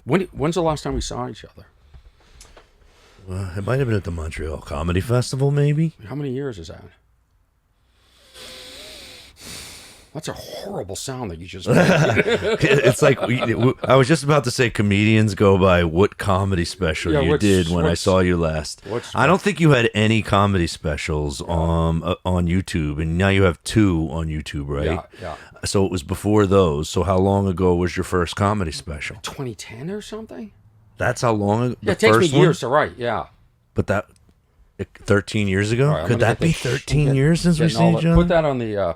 When's the last time we saw each other? It might have been at the Montreal Comedy Festival, maybe. How many years is that? That's a horrible sound that you just made. It's like, I was just about to say comedians go by what comedy special you did when I saw you last. I don't think you had any comedy specials on YouTube, and now you have 2 on YouTube, right? Yeah. So it was before those. So how long ago was your first comedy special? 2010 or something? That's how long ago? Yeah, it takes me years to write, yeah. But that, 13 years ago? Right, could that be 13 years since we see each other? Put that on the...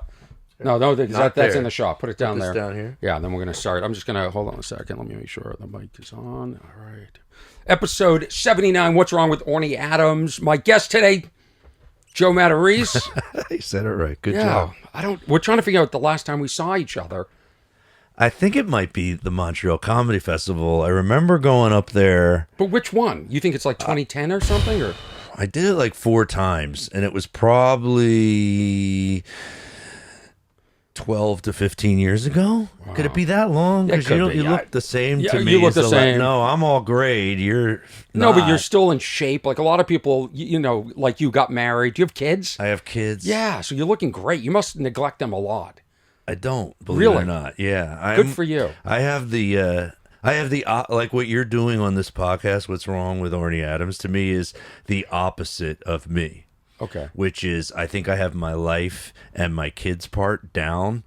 No, that's in the shop. Put it down there. Down here? Yeah, and then we're going to start. I'm just going to... Hold on a second. Let me make sure the mic is on. All right. Episode 79, What's Wrong with Orny Adams. My guest today, Joe Matarese. You said it right. Good job. We're trying to figure out the last time we saw each other. I think it might be the Montreal Comedy Festival. I remember going up there. But which one? You think it's like 2010 or something? Or I did it like 4 times, and it was probably 12 to 15 years ago. Wow. Could it be that long? Because you look the same to me. You look the same. No, I'm all grayed. You're not. No, but you're still in shape. Like a lot of people, like you got married. Do you have kids? I have kids. Yeah, so you're looking great. You must neglect them a lot. I don't, believe it or not. Yeah. Good for you. I have the like what you're doing on this podcast, What's Wrong with Orny Adams, to me is the opposite of me. Okay. Which is, I think I have my life and my kids part down,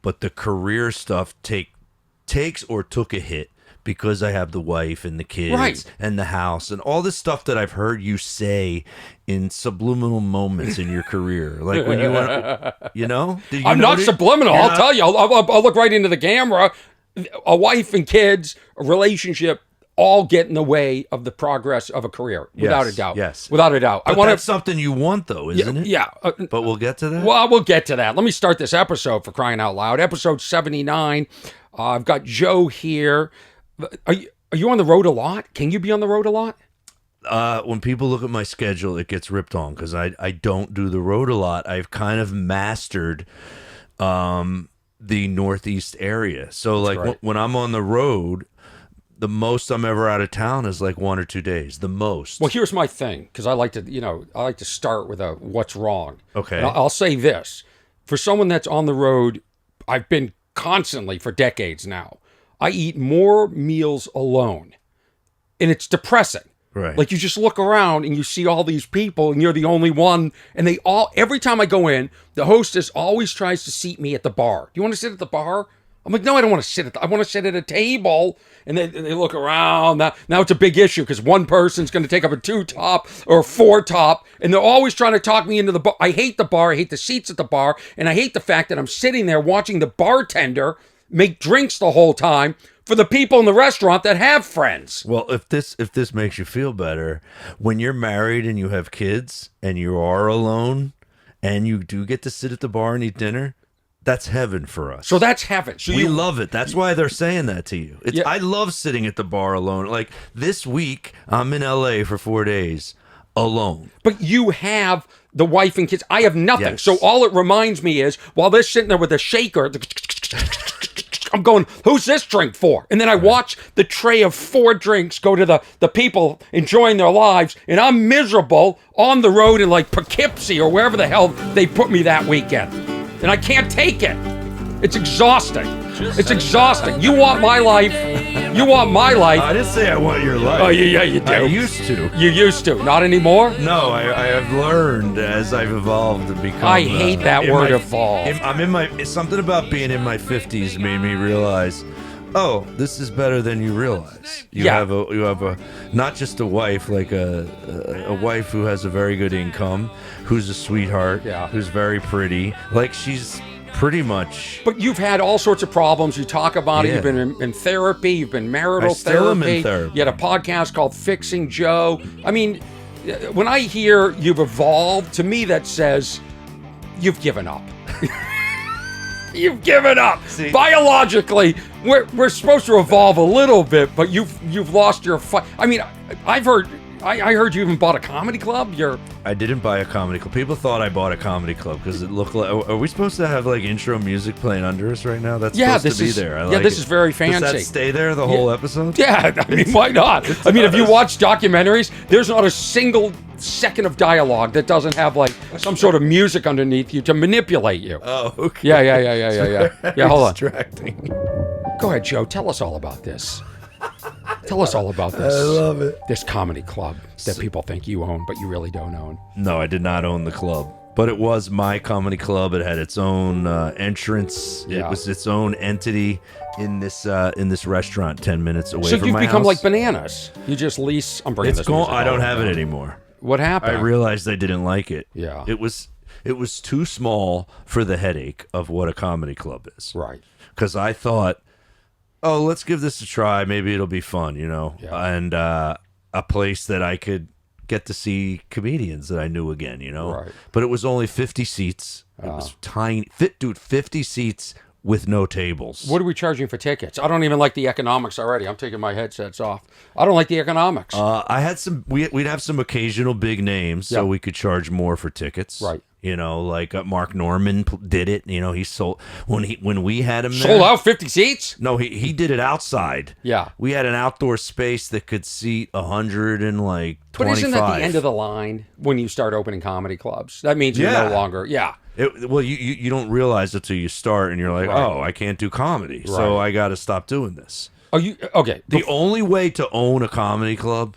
but the career stuff takes or took a hit because I have the wife and the kids and the house and all this stuff that I've heard you say in subliminal moments in your career. Like when you went, I'm not subliminal. I'll tell you. I'll look right into the camera. A wife and kids, a relationship, all get in the way of the progress of a career, without a doubt. Yes. Without a doubt. But that's something you want, though, isn't it? Yeah. But we'll get to that? Well, we'll get to that. Let me start this episode, for crying out loud. Episode 79. I've got Joe here. Are you on the road a lot? Can you be on the road a lot? When people look at my schedule, it gets ripped on because I don't do the road a lot. I've kind of mastered the Northeast area. So, like, when I'm on the road, the most I'm ever out of town is like 1 or 2 days. The most. Well, here's my thing, because I like to start with a what's wrong. Okay. And I'll say this. For someone that's on the road, I've been constantly for decades now. I eat more meals alone. And it's depressing. Right. Like you just look around and you see all these people and you're the only one. And every time I go in, the hostess always tries to seat me at the bar. Do you want to sit at the bar? I'm like, no, I don't want to sit I want to sit at a table. And they look around. Now it's a big issue because one person's going to take up a 2-top or a 4-top. And they're always trying to talk me into the bar. I hate the bar. I hate the seats at the bar. And I hate the fact that I'm sitting there watching the bartender make drinks the whole time for the people in the restaurant that have friends. Well, if this makes you feel better, when you're married and you have kids and you are alone and you do get to sit at the bar and eat dinner, that's heaven for us. So that's heaven. So we love it. That's why they're saying that to you. I love sitting at the bar alone. Like this week, I'm in LA for 4 days alone. But you have the wife and kids. I have nothing. Yes. So all it reminds me is while they're sitting there with a shaker, I'm going, who's this drink for? And then I watch the tray of 4 drinks go to the people enjoying their lives, and I'm miserable on the road in like Poughkeepsie or wherever the hell they put me that weekend. And I can't take it. It's exhausting. It's exhausting. You want my life. You want my life. I didn't say I want your life. Oh, yeah, you do. I used to. You used to. Not anymore? No, I have learned as I've evolved to become... I hate that word, evolve. Something about being in my 50s made me realize, oh, this is better than you realize. You have a not just a wife, like a wife who has a very good income, who's a sweetheart, who's very pretty. Like she's pretty much... But you've had all sorts of problems. You talk about it. You've been in therapy. You've been marital therapy. Still am in therapy. You had a podcast called Fixing Joe. I mean, when I hear you've evolved, to me that says you've given up. You've given up. See, biologically, we're supposed to evolve a little bit, but you've lost your fight. I mean, I've heard I heard you even bought a comedy club. I didn't buy a comedy club. People thought I bought a comedy club because it looked like. Are we supposed to have like intro music playing under us right now? That's supposed to be there. This is very fancy. Does that stay there the whole episode? Yeah, I mean, why not? I mean, if you watch documentaries, there's not a single second of dialogue that doesn't have like some sort of music underneath you to manipulate you. Oh, okay. Yeah, hold on. Distracting. Go ahead, Joe. Tell us all about this. Tell us all about this. I love it. This comedy club that people think you own, but you really don't own. No, I did not own the club, but it was my comedy club. It had its own entrance. Yeah. It was its own entity in this restaurant 10 minutes away so from you've my become house. like Bananas. You just lease. I'm bringing It's this. gone. I don't have it anymore. What happened? I realized I didn't like it. Yeah. It was too small for the headache of what a comedy club is. Right. Because I thought, oh, let's give this a try. Maybe it'll be fun, Yeah. And a place that I could get to see comedians that I knew again, Right. But it was only 50 seats. It was tiny. 50 seats with no tables. What are we charging for tickets? I don't even like the economics already. I'm taking my headsets off. I don't like the economics. I had some. We'd have some occasional big names, so we could charge more for tickets. Right. Like Mark Norman did it. He sold when we had him there. Sold out 50 seats? No, he did it outside. Yeah. We had an outdoor space that could seat 125. But isn't that the end of the line when you start opening comedy clubs? That means you're no longer. Yeah. Well, you don't realize it till you start, and you're like, oh, I can't do comedy, so I got to stop doing this. Oh, you okay? The only way to own a comedy club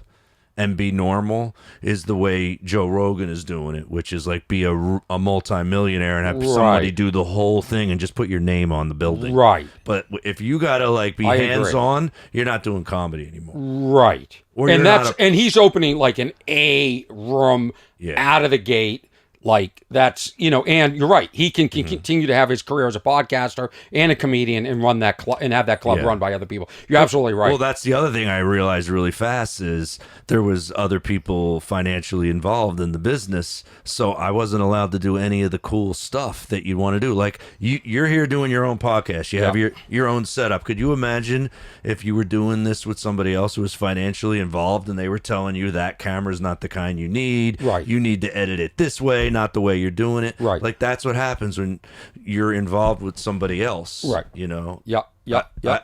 and be normal is the way Joe Rogan is doing it, which is like be a multimillionaire and have somebody do the whole thing and just put your name on the building. Right. But if you gotta like be hands on, you're not doing comedy anymore. Right. Or and he's opening like an A room out of the gate. Like that's, and you're right. He can continue to have his career as a podcaster and a comedian and run that club and have that club run by other people. You're absolutely right. Well, that's the other thing I realized really fast is there was other people financially involved in the business, so I wasn't allowed to do any of the cool stuff that you'd want to do. Like you're here doing your own podcast. You have your own setup. Could you imagine if you were doing this with somebody else who was financially involved and they were telling you that camera's not the kind you need. Right. You need to edit it this way, not the way you're doing it. Right. Like that's what happens when you're involved with somebody else. Right. Yeah.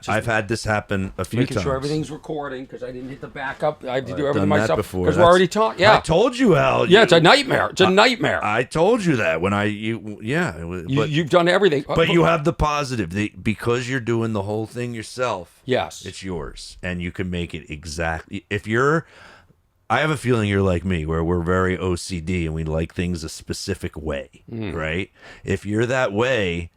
I've had this happen a few times. Making sure everything's recording because I didn't hit the backup. I had to do everything done that myself before. because we're already talking. Yeah. I told you, Al. Yeah, it's a nightmare. It's a nightmare. I told you that when you've done everything. But you have the positive. Because you're doing the whole thing yourself. Yes. It's yours. And you can make it exactly. I have a feeling you're like me, where we're very OCD and we like things a specific way, right? If you're that way,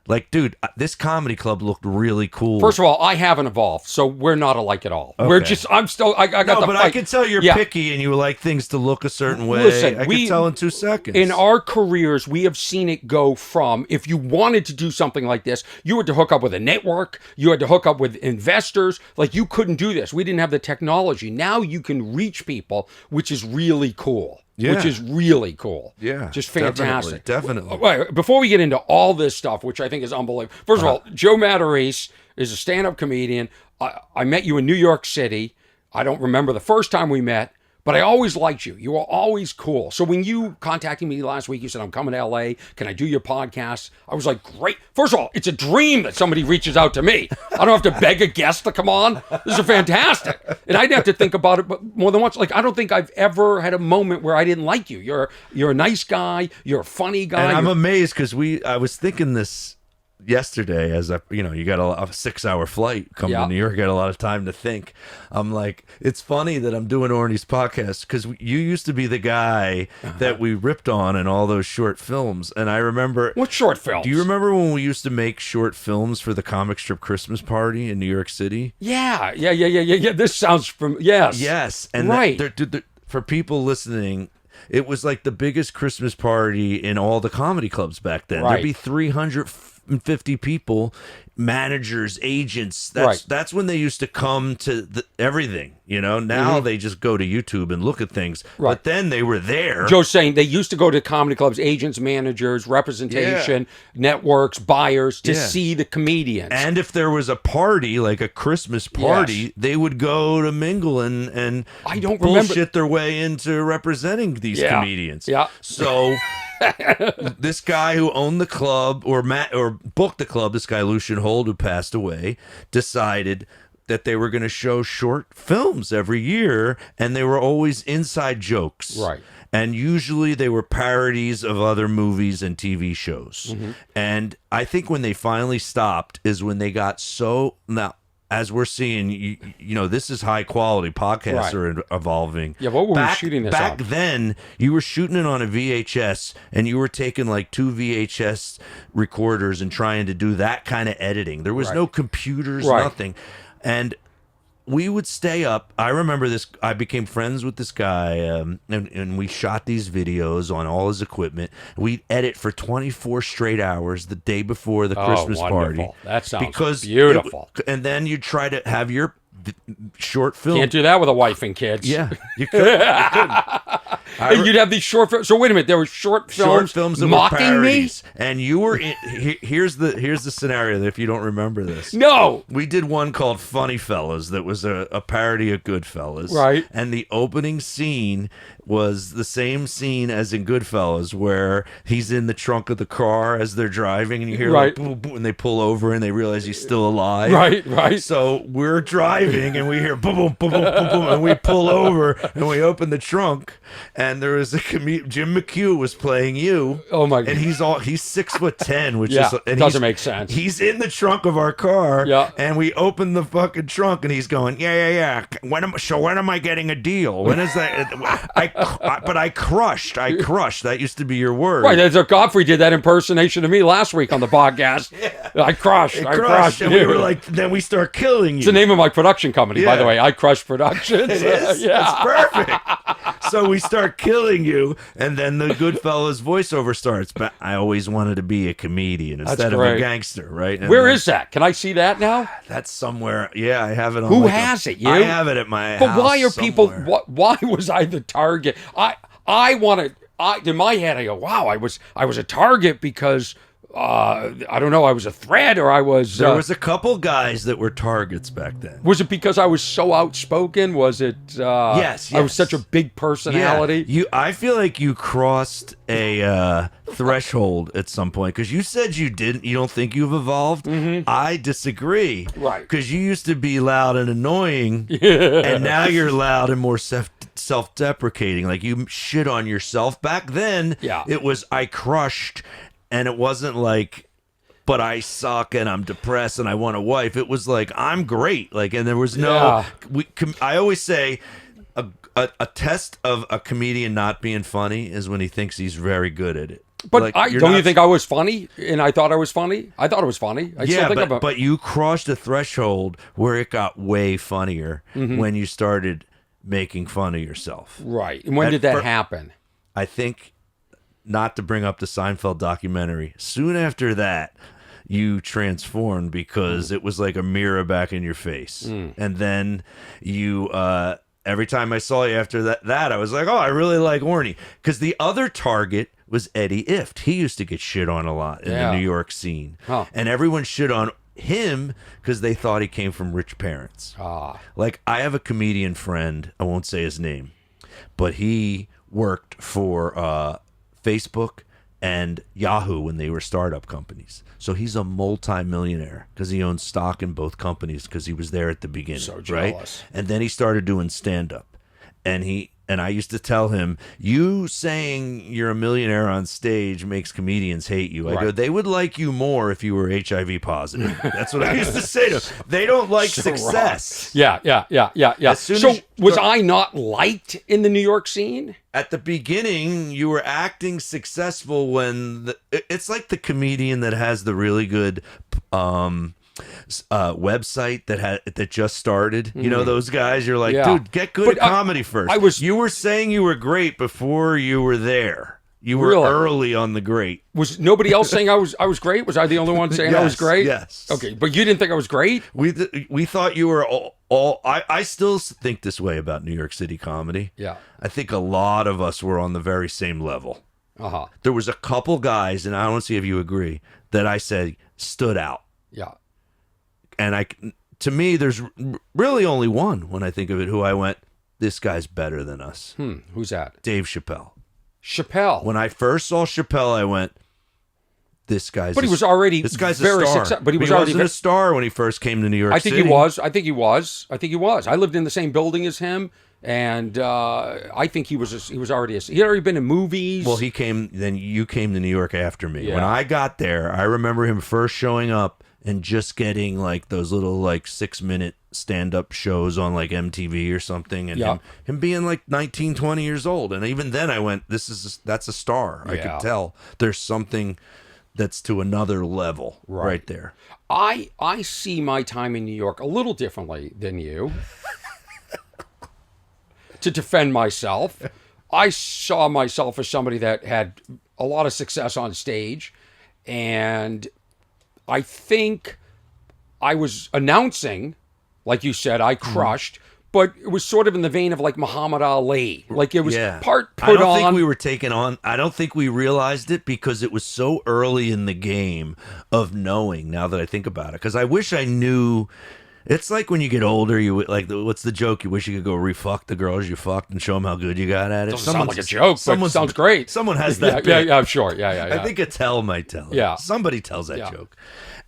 like, dude, this comedy club looked really cool. First of all, I haven't evolved, so we're not alike at all. Okay. We're just, I got the but fight. I can tell you're picky and you like things to look a certain way. Listen, I can tell in 2 seconds. In our careers, we have seen it go from, if you wanted to do something like this, you had to hook up with a network, you had to hook up with investors. Like, you couldn't do this. We didn't have the technology. Now you can reach people, which is really cool. Yeah. Which is really cool. Yeah. Just fantastic. Definitely. Wait, before we get into all this stuff, which I think is unbelievable. First of all, Joe Matarese is a stand-up comedian. I met you in New York City. I don't remember the first time we met, but I always liked you. You were always cool. So when you contacted me last week, you said, I'm coming to LA. Can I do your podcast? I was like, great. First of all, it's a dream that somebody reaches out to me. I don't have to beg a guest to come on. This is fantastic. And I didn't have to think about it more than once. Like, I don't think I've ever had a moment where I didn't like you. You're a nice guy. You're a funny guy. And I'm amazed because I was thinking this yesterday as you got a 6-hour flight coming to New York, got a lot of time to think. I'm like, it's funny that I'm doing Orny's podcast because you used to be the guy that we ripped on in all those short films. And I remember, what short films? Do you remember when we used to make short films for the comic strip Christmas party in New York City? Yeah. This sounds from yes. And right. For people listening, it was like the biggest Christmas party in all the comedy clubs back then. Right. There'd be 300 150 people, managers, agents. Right. That's when they used to come to everything. Now they just go to YouTube and look at things. Right. But then they were there. Joe's saying they used to go to comedy clubs, agents, managers, representation, networks, buyers to see the comedians. And if there was a party, like a Christmas party, they would go to mingle and I don't bullshit remember their way into representing these comedians. Yeah. So this guy who owned the club or booked the club, this guy Lucian Hold, who passed away, decided that they were going to show short films every year, and they were always inside jokes. Right. And usually they were parodies of other movies and TV shows. Mm-hmm. And I think when they finally stopped is when they got so... Now, as we're seeing, this is high quality. Podcasts are evolving. Yeah, what were we shooting this back on? then, you were shooting it on a VHS, and you were taking like 2 VHS recorders and trying to do that kind of editing. There was no computers, nothing. And we would stay up. I remember this. I became friends with this guy, and we shot these videos on all his equipment. We'd edit for 24 straight hours the day before the Christmas party. That sounds beautiful. And then you'd try to have your short film. Can't do that with a wife and kids. Yeah, you could. And you'd have these short films. So wait a minute, there were short films that mocking were parodies, me? and you were in. Here's the scenario. If you don't remember this, no, we did one called Funny Fellas that was a parody of Goodfellas, right? And the opening scene was the same scene as in Goodfellas, where he's in the trunk of the car as they're driving, and you hear like boom, boom, and they pull over and they realize he's still alive. Right. So we're driving and we hear boom, boom, boom, boom, boom, boom, and we pull over and we open the trunk, and there was a Jim McHugh was playing you. Oh my god! And he's 6'10", which doesn't make sense. He's in the trunk of our car, and we open the fucking trunk, and he's going, yeah. When am I getting a deal? When is that? But I crushed. That used to be your word. Right. As Godfrey did that impersonation of me last week on the podcast. I crushed. And we were like, then we start killing you. It's the name of my production company, by the way. I Crush Productions. It is. It's perfect. So we start killing you, and then the Goodfellas voiceover starts. But I always wanted to be a comedian instead of a gangster, right? And Where is that? Can I see that now? That's somewhere. Yeah, I have it on. Who has it? You? I have it at my house. But why are people? Somewhere. Why was I the target? I want to. In my head, I go, wow, I was a target because. I don't know. I was a threat, or I was. There was a couple guys that were targets back then. Was it because I was so outspoken? Was it? Yes. I was such a big personality. Yeah. I feel like you crossed a threshold at some point because you said you didn't. You don't think you've evolved. Mm-hmm. I disagree. Right. Because you used to be loud and annoying, and now you're loud and more self-deprecating. Like you shit on yourself. Back then, it was I crushed. And it wasn't like, but I suck and I'm depressed and I want a wife. It was like, I'm great. Like, and there was no, I always say a test of a comedian not being funny is when he thinks he's very good at it. But like, don't you think I was funny? And I thought I was funny? I thought it was funny. But you crossed a threshold where it got way funnier when you started making fun of yourself. Right. And when did that happen? I think... Not to bring up the Seinfeld documentary. Soon after that, you transformed because it was like a mirror back in your face. And then you, every time I saw you after that, I was like, oh, I really like Orny. Because the other target was Eddie Ifft. He used to get shit on a lot in the New York scene. Huh. And everyone shit on him because they thought he came from rich parents. Like, I have a comedian friend, I won't say his name, but he worked for... Facebook and Yahoo when they were startup companies. So he's a multi-millionaire because he owns stock in both companies because he was there at the beginning. So jealous. Right? And then he started doing stand-up. And I used to tell him, you saying you're a millionaire on stage makes comedians hate you. I go, they would like you more if you were HIV positive. That's what I used to say to them. They don't like success. Yeah. Was I not liked in the New York scene? At the beginning, you were acting successful when it's like the comedian that has the really good website that just started. You know those guys. You're like, dude, get good at comedy first. You were saying you were great before you were there. You were Really? early on the great. Was nobody else saying I was great? Was I the only one saying I was great? Yes. Okay, but you didn't think I was great? We thought you were all I still think this way about New York City comedy. Yeah. I think a lot of us were on the very same level. Uh-huh. There was a couple guys, and I want to see if you agree, that I said stood out. Yeah. And to me, there's really only one when I think of it who I went, this guy's better than us. Who's that? Dave Chappelle. Chappelle. When I first saw Chappelle, I went, this guy's But he was already this guy's very a star. successful. But he was wasn't already a star when he first came to New York I think City. he was. I think he was. I lived in the same building as him, and I think he was already he'd already been in movies. Well, he came. Then you came to New York after me. Yeah. When I got there, I remember him first showing up and just getting like those little like 6-minute stand-up shows on like MTV or something, and him being like 19, 20 years old. And even then, I went, that's a star. I could tell there's something that's to another level right there. I see my time in New York a little differently than you. To defend myself, I saw myself as somebody that had a lot of success on stage, and I think I was announcing, like you said, I crushed, but it was sort of in the vein of like Muhammad Ali. Like it was part put on. I don't think we were taken on. I don't think we realized it because it was so early in the game of knowing, now that I think about it. Because I wish I knew. It's like when you get older, you like, what's the joke? You wish you could go refuck the girls you fucked and show them how good you got at it. Doesn't sound like a joke, but it sounds great. Someone has that. Yeah, I'm sure. Yeah. I think Attell might tell it. Yeah. Somebody tells that joke.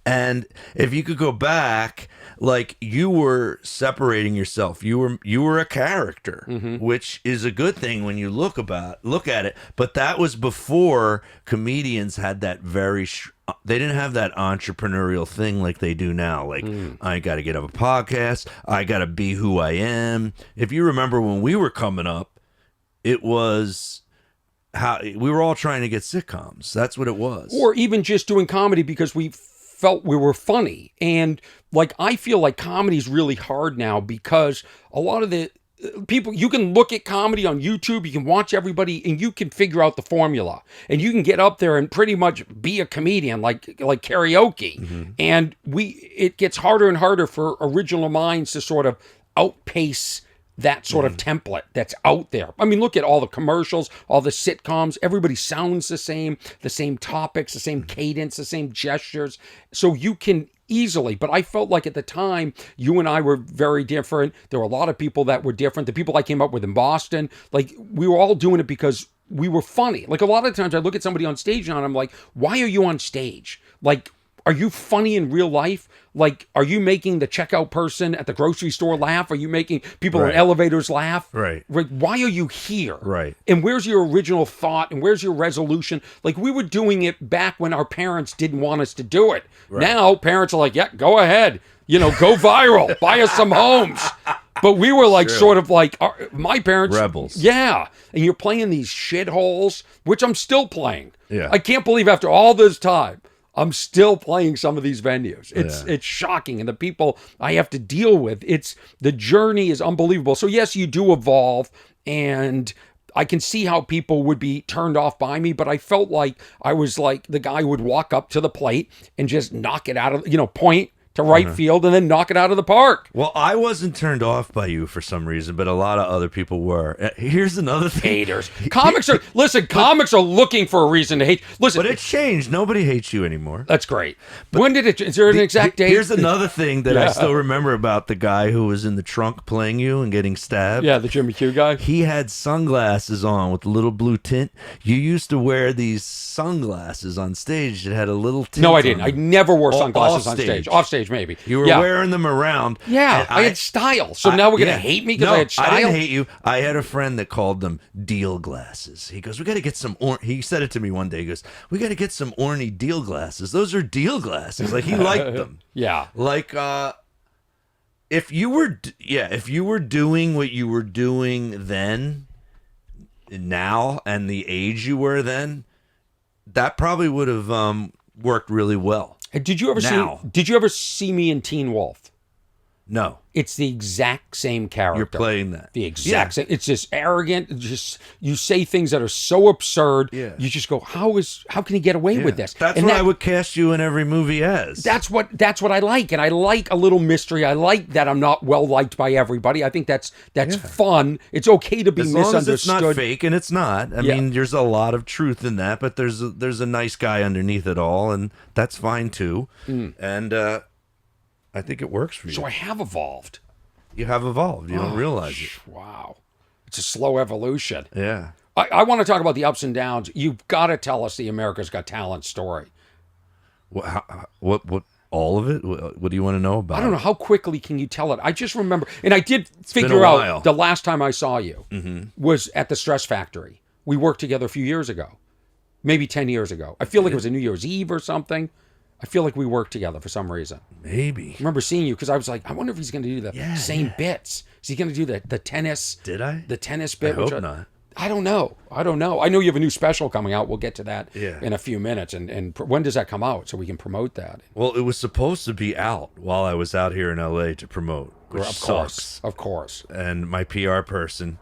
And if you could go back, like you were separating yourself, you were a character, which is a good thing when you look at it. But that was before comedians had that they didn't have that entrepreneurial thing like they do now. Like, I got to get up a podcast. I got to be who I am. If you remember when we were coming up, it was how we were all trying to get sitcoms. That's what it was. Or even just doing comedy because we felt we were funny. And like, I feel like comedy is really hard now because a lot of the people, you can look at comedy on YouTube, you can watch everybody, and you can figure out the formula, and you can get up there and pretty much be a comedian, like karaoke. And it gets harder and harder for original minds to sort of outpace that sort of template that's out there. I mean, look at all the commercials, all the sitcoms, everybody sounds the same topics, the same cadence, the same gestures. So you can easily, but I felt like at the time, you and I were very different. There were a lot of people that were different. The people I came up with in Boston, like we were all doing it because we were funny. Like a lot of times I look at somebody on stage and I'm like, why are you on stage? Like, are you funny in real life? Like, are you making the checkout person at the grocery store laugh? Are you making people in elevators laugh? Right. Like, why are you here? Right. And where's your original thought? And where's your resolution? Like, we were doing it back when our parents didn't want us to do it. Right. Now, parents are like, yeah, go ahead. You know, go viral. Buy us some homes. But we were like, sort of like, my parents. Rebels. Yeah. And you're playing these shitholes, which I'm still playing. Yeah. I can't believe after all this time, I'm still playing some of these venues. It's shocking. And the people I have to deal with, the journey is unbelievable. So yes, you do evolve, and I can see how people would be turned off by me, but I felt like I was like the guy who would walk up to the plate and just knock it out of, point to right field and then knock it out of the park. Well, I wasn't turned off by you for some reason, but a lot of other people were. Here's another thing. Haters. Comics are looking for a reason to hate. Listen. But it changed. Nobody hates you anymore. That's great. When did it, is there an exact date? Here's another thing that I still remember about the guy who was in the trunk playing you and getting stabbed. Yeah, the Jimmy Q guy. He had sunglasses on with a little blue tint. You used to wear these sunglasses on stage that had a little tint. No, I didn't. I never wore sunglasses off on stage. stage. Off stage, maybe. You were wearing them around. Yeah, I had style. So now we're going to hate me because I had style? I didn't hate you. I had a friend that called them deal glasses. He goes, we got to get some, he said it to me one day. He goes, we got to get some Orny deal glasses. Those are deal glasses. Like, he liked them. Yeah. Like, if you were doing what you were doing then, now, and the age you were then, that probably would have worked really well. Did you ever see me in Teen Wolf? No. It's the exact same character. You're playing that. The exact same. It's just arrogant. Just you say things that are so absurd. Yeah. You just go, how can he get away with this? That's what I would cast you in every movie as. That's what I like, and I like a little mystery. I like that I'm not well liked by everybody. I think that's fun. It's okay to be as long misunderstood. as it's not fake, and it's not. I mean, there's a lot of truth in that, but there's a nice guy underneath it all, and that's fine too. And I think it works for you. So I have evolved. You have evolved. You don't realize it. Wow. It's a slow evolution. Yeah. I want to talk about the ups and downs. You've got to tell us the America's Got Talent story. What all of it? What do you want to know about? I don't know. How quickly can you tell it? I just remember, and I did figure been a out while. the last time I saw you was at the Stress Factory. We worked together a few years ago, maybe 10 years ago. I feel like it was a New Year's Eve or something. I feel like we worked together for some reason. Maybe. I remember seeing you because I was like, I wonder if he's going to do the same bits. Is he going to do the tennis? Did I? The tennis bit? I hope not. I don't know. I know you have a new special coming out. We'll get to that in a few minutes. And when does that come out so we can promote that? Well, it was supposed to be out while I was out here in LA to promote, which sucks. Of course. And my PR person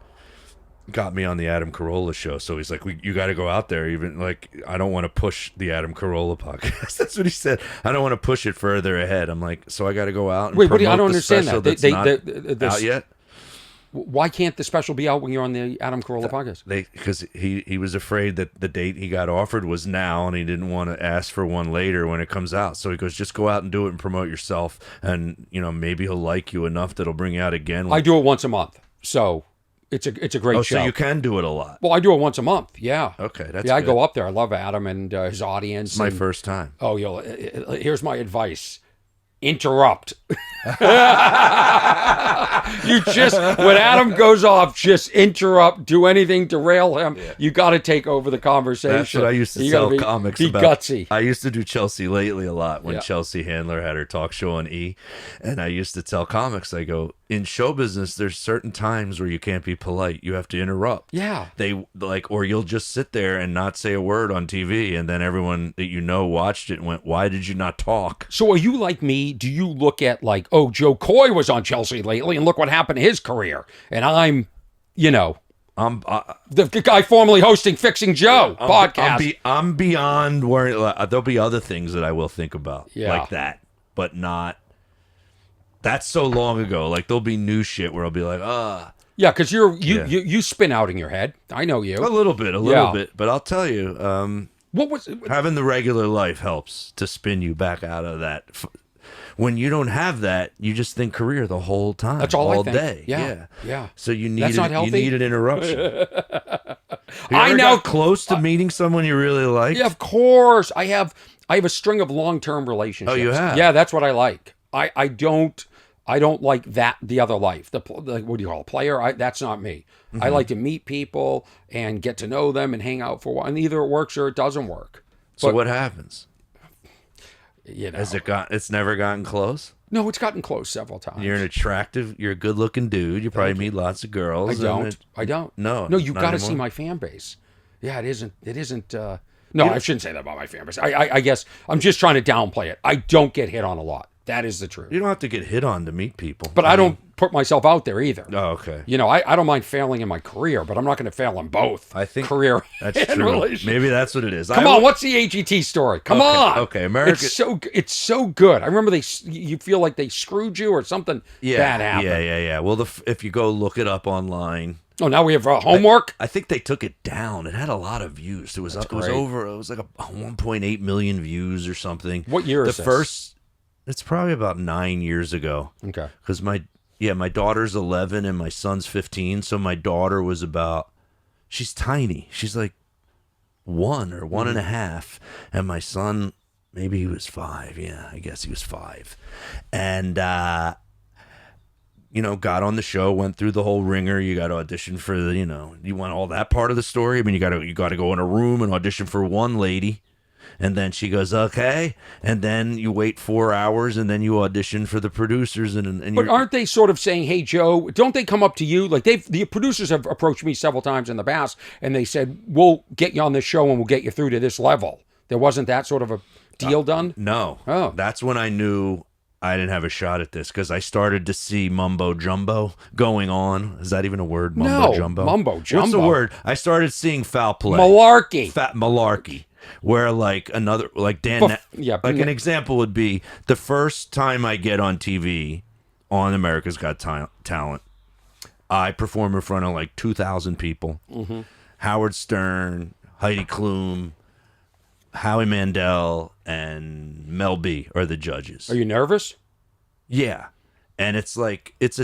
got me on the Adam Carolla show, so he's like, you got to go out there. Even like, I don't want to push the Adam Carolla podcast. That's what he said. I don't want to push it further ahead. I'm like, so I got to go out and promote I don't the understand special that. That's not out yet. Why can't the special be out when you're on the Adam Carolla podcast? Because he was afraid that the date he got offered was now, and he didn't want to ask for one later when it comes out. So he goes, just go out and do it and promote yourself, and maybe he'll like you enough that he'll bring you out again. I do it once a month, so it's a great show. So you can do it a lot. Well, I do it once a month. Yeah. Okay, that's I good. go up there. I love Adam and his audience. It's my first time. Oh, here's my advice. Interrupt. You just, when Adam goes off, just interrupt, do anything, derail him. Yeah. You got to take over the conversation. That's what I used to tell comics be about. Gutsy. I used to do Chelsea Lately a lot when Chelsea Handler had her talk show on E! And I used to tell comics, I go, in show business, there's certain times where you can't be polite. You have to interrupt. Yeah. Or you'll just sit there and not say a word on TV, and then everyone that watched it and went, why did you not talk? So are you like me? Do you look at like, oh, Joe Coy was on Chelsea Lately, and look what happened to his career, and I'm the guy formerly hosting Fixing Joe podcast. I'm beyond worrying. There'll be other things that I will think about like that, but not. That's so long ago. Like there'll be new shit where I'll be like, yeah, because you spin out in your head. I know you a little bit, but I'll tell you, having the regular life helps to spin you back out of that. When you don't have that, you just think career the whole time. That's all day. Yeah. So you need That's not healthy. You need an interruption. I know close to meeting someone you really like. Yeah, of course. I have a string of long-term relationships. Oh, you have? Yeah, that's what I like. I don't like that the other life. What do you call a player? That's not me. Mm-hmm. I like to meet people and get to know them and hang out for a while. And either it works or it doesn't work. So what happens? Has it's never gotten close? No, it's gotten close several times. You're a good-looking dude. You probably meet lots of girls. I don't. No, you got to see my fan base. Yeah, it isn't. No, I shouldn't say that about my fan base. I guess I'm just trying to downplay it. I don't get hit on a lot. That is the truth. You don't have to get hit on to meet people. But I don't put myself out there either. Oh, okay. I don't mind failing in my career, but I'm not going to fail in both. I think career that's and true. relationship. Maybe that's what it is. Come on, what's the AGT story? Come on. Okay, America. It's so good. I remember you feel like they screwed you or something bad happened. Yeah. Well, if you go look it up online. Oh, now we have homework? I think they took it down. It had a lot of views. It was like 1.8 million views or something. What year is this? It's probably about 9 years ago. Okay. Because my daughter's 11 and my son's 15. So my daughter was she's tiny. She's like 1 or 1.5. And my son, maybe he was 5. Yeah, I guess he was 5. And, got on the show, went through the whole ringer. You got to audition for you want all that part of the story. I mean, you got to go in a room and audition for one lady. And then she goes, okay. And then you wait 4 hours, and then you audition for the producers. But aren't they sort of saying, hey, Joe, don't they come up to you? Like the producers have approached me several times in the past, and they said, we'll get you on this show and we'll get you through to this level. There wasn't that sort of a deal done? No. Oh. That's when I knew I didn't have a shot at this because I started to see mumbo jumbo going on. Is that even a word? Mumbo jumbo. Mumbo jumbo. What's the word? I started seeing foul play. Malarkey. Fat malarkey. Where like another like Dan, like an example would be the first time I get on TV on America's Got Talent, I perform in front of like 2,000 people. Mm-hmm. Howard Stern, Heidi Klum, Howie Mandel, and Mel B are the judges. Are you nervous? Yeah, and it's like it's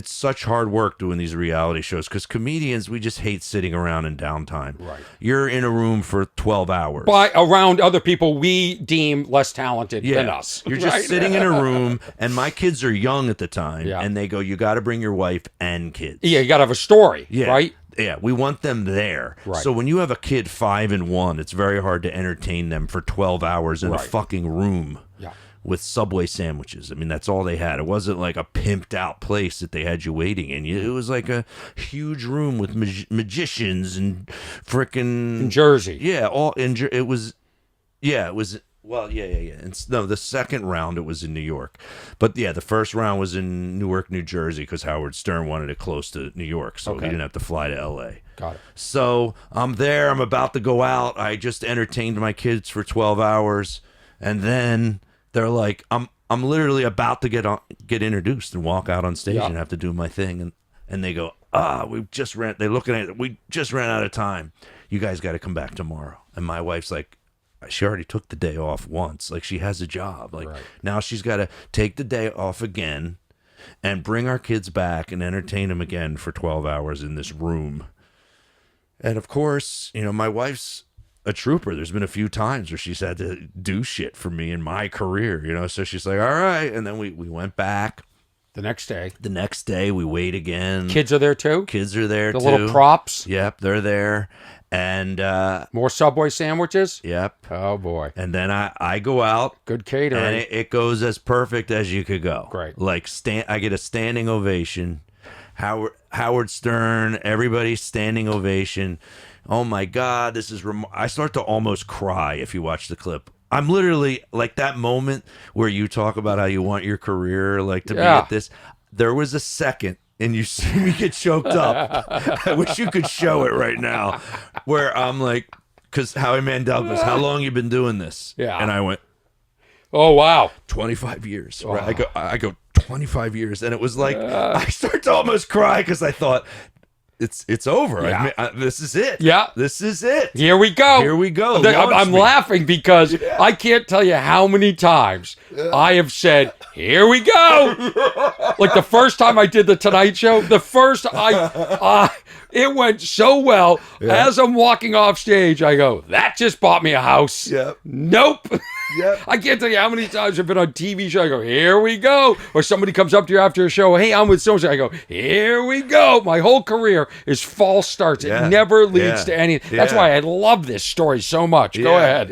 such hard work doing these reality shows because comedians, we just hate sitting around in downtime. Right. You're in a room for 12 hours. By around other people we deem less talented than us. You're just sitting in a room, and my kids are young at the time, and they go, you got to bring your wife and kids. Yeah, you got to have a story, right? Yeah, we want them there. Right. So when you have a kid 5 and 1, it's very hard to entertain them for 12 hours in a fucking room. Yeah. With Subway sandwiches. I mean, that's all they had. It wasn't like a pimped out place that they had you waiting in. It was like a huge room with magicians and frickin' in Jersey. Yeah, it was. Well, yeah. And no, the second round it was in New York, but yeah, the first round was in Newark, New Jersey, because Howard Stern wanted it close to New York, so he didn't have to fly to L.A. Got it. So I'm there. I'm about to go out. I just entertained my kids for 12 hours, and then they're like, I'm literally about to get introduced and walk out on stage and have to do my thing, and they go, they're looking at it, we just ran out of time. You guys got to come back tomorrow. And my wife's like, she already took the day off once. Like, she has a job. Like, now she's got to take the day off again and bring our kids back and entertain them again for 12 hours in this room. And of course, my wife's a trooper. There's been a few times where she's had to do shit for me in my career, so she's like, all right. And then we went back. The next day, we wait again. Kids are there too? Kids are there too. The little props? Yep, they're there. And more Subway sandwiches? Yep. Oh, boy. And then I go out. Good catering. And it goes as perfect as you could go. Great. Like, I get a standing ovation. Howard Stern, everybody standing ovation. Oh my God, this is I start to almost cry if you watch the clip. I'm literally like that moment where you talk about how you want your career like to be at this. There was a second, and you see me get choked up. I wish you could show it right now, where I'm like, because Howie Mandel goes, "How long you been doing this?" Yeah, and I went, "Oh wow, 25 years." Oh. Right? I go 25 years, and it was like I start to almost cry because I thought, It's over. Yeah. This is it. Yeah. This is it. Here we go. I'm laughing because I can't tell you how many times I have said, here we go. Like the first time I did the Tonight Show, it went so well. Yeah. As I'm walking off stage, I go, that just bought me a house. Yep. Nope. Yep. I can't tell you how many times I've been on TV show. I go, here we go. Or somebody comes up to you after a show. Hey, I'm with so-and-so. I go, here we go. My whole career is false starts. It never leads to anything. That's why I love this story so much. Go ahead.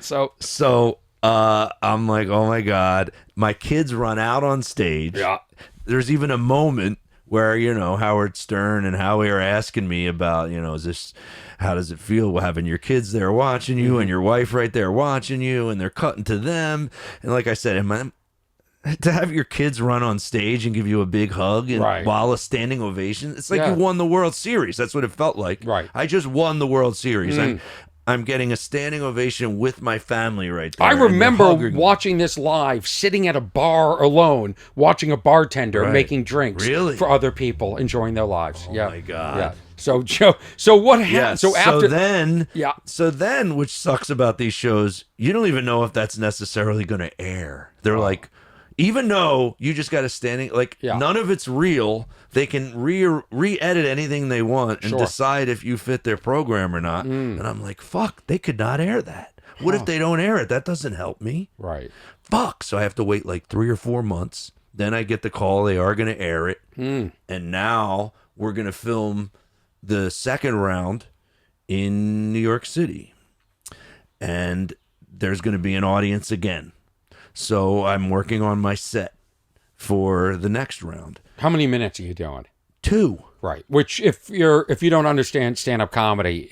So I'm like, oh my God. My kids run out on stage. Yeah. There's even a moment where, Howard Stern and Howie are asking me about, how does it feel having your kids there watching you and your wife right there watching you, and they're cutting to them. And like I said, to have your kids run on stage and give you a big hug and while a standing ovation, it's like you won the World Series. That's what it felt like. Right. I just won the World Series. I'm getting a standing ovation with my family right there. I remember watching this live, sitting at a bar alone, watching a bartender making drinks for other people, enjoying their lives. Oh my God. Yeah. So Joe, what happened? So then, which sucks about these shows, you don't even know if that's necessarily going to air. They're like, even though you just got a standing, none of it's real, they can re-edit anything they want and decide if you fit their program or not. And I'm like, fuck, they could not air that. What if they don't air it? That doesn't help me. Right. Fuck. So I have to wait like 3 or 4 months. Then I get the call. They are going to air it. And now we're going to film the second round in New York City. And there's going to be an audience again. So I'm working on my set for the next round. How many minutes are you doing? 2. Right. Which if you don't understand stand-up comedy,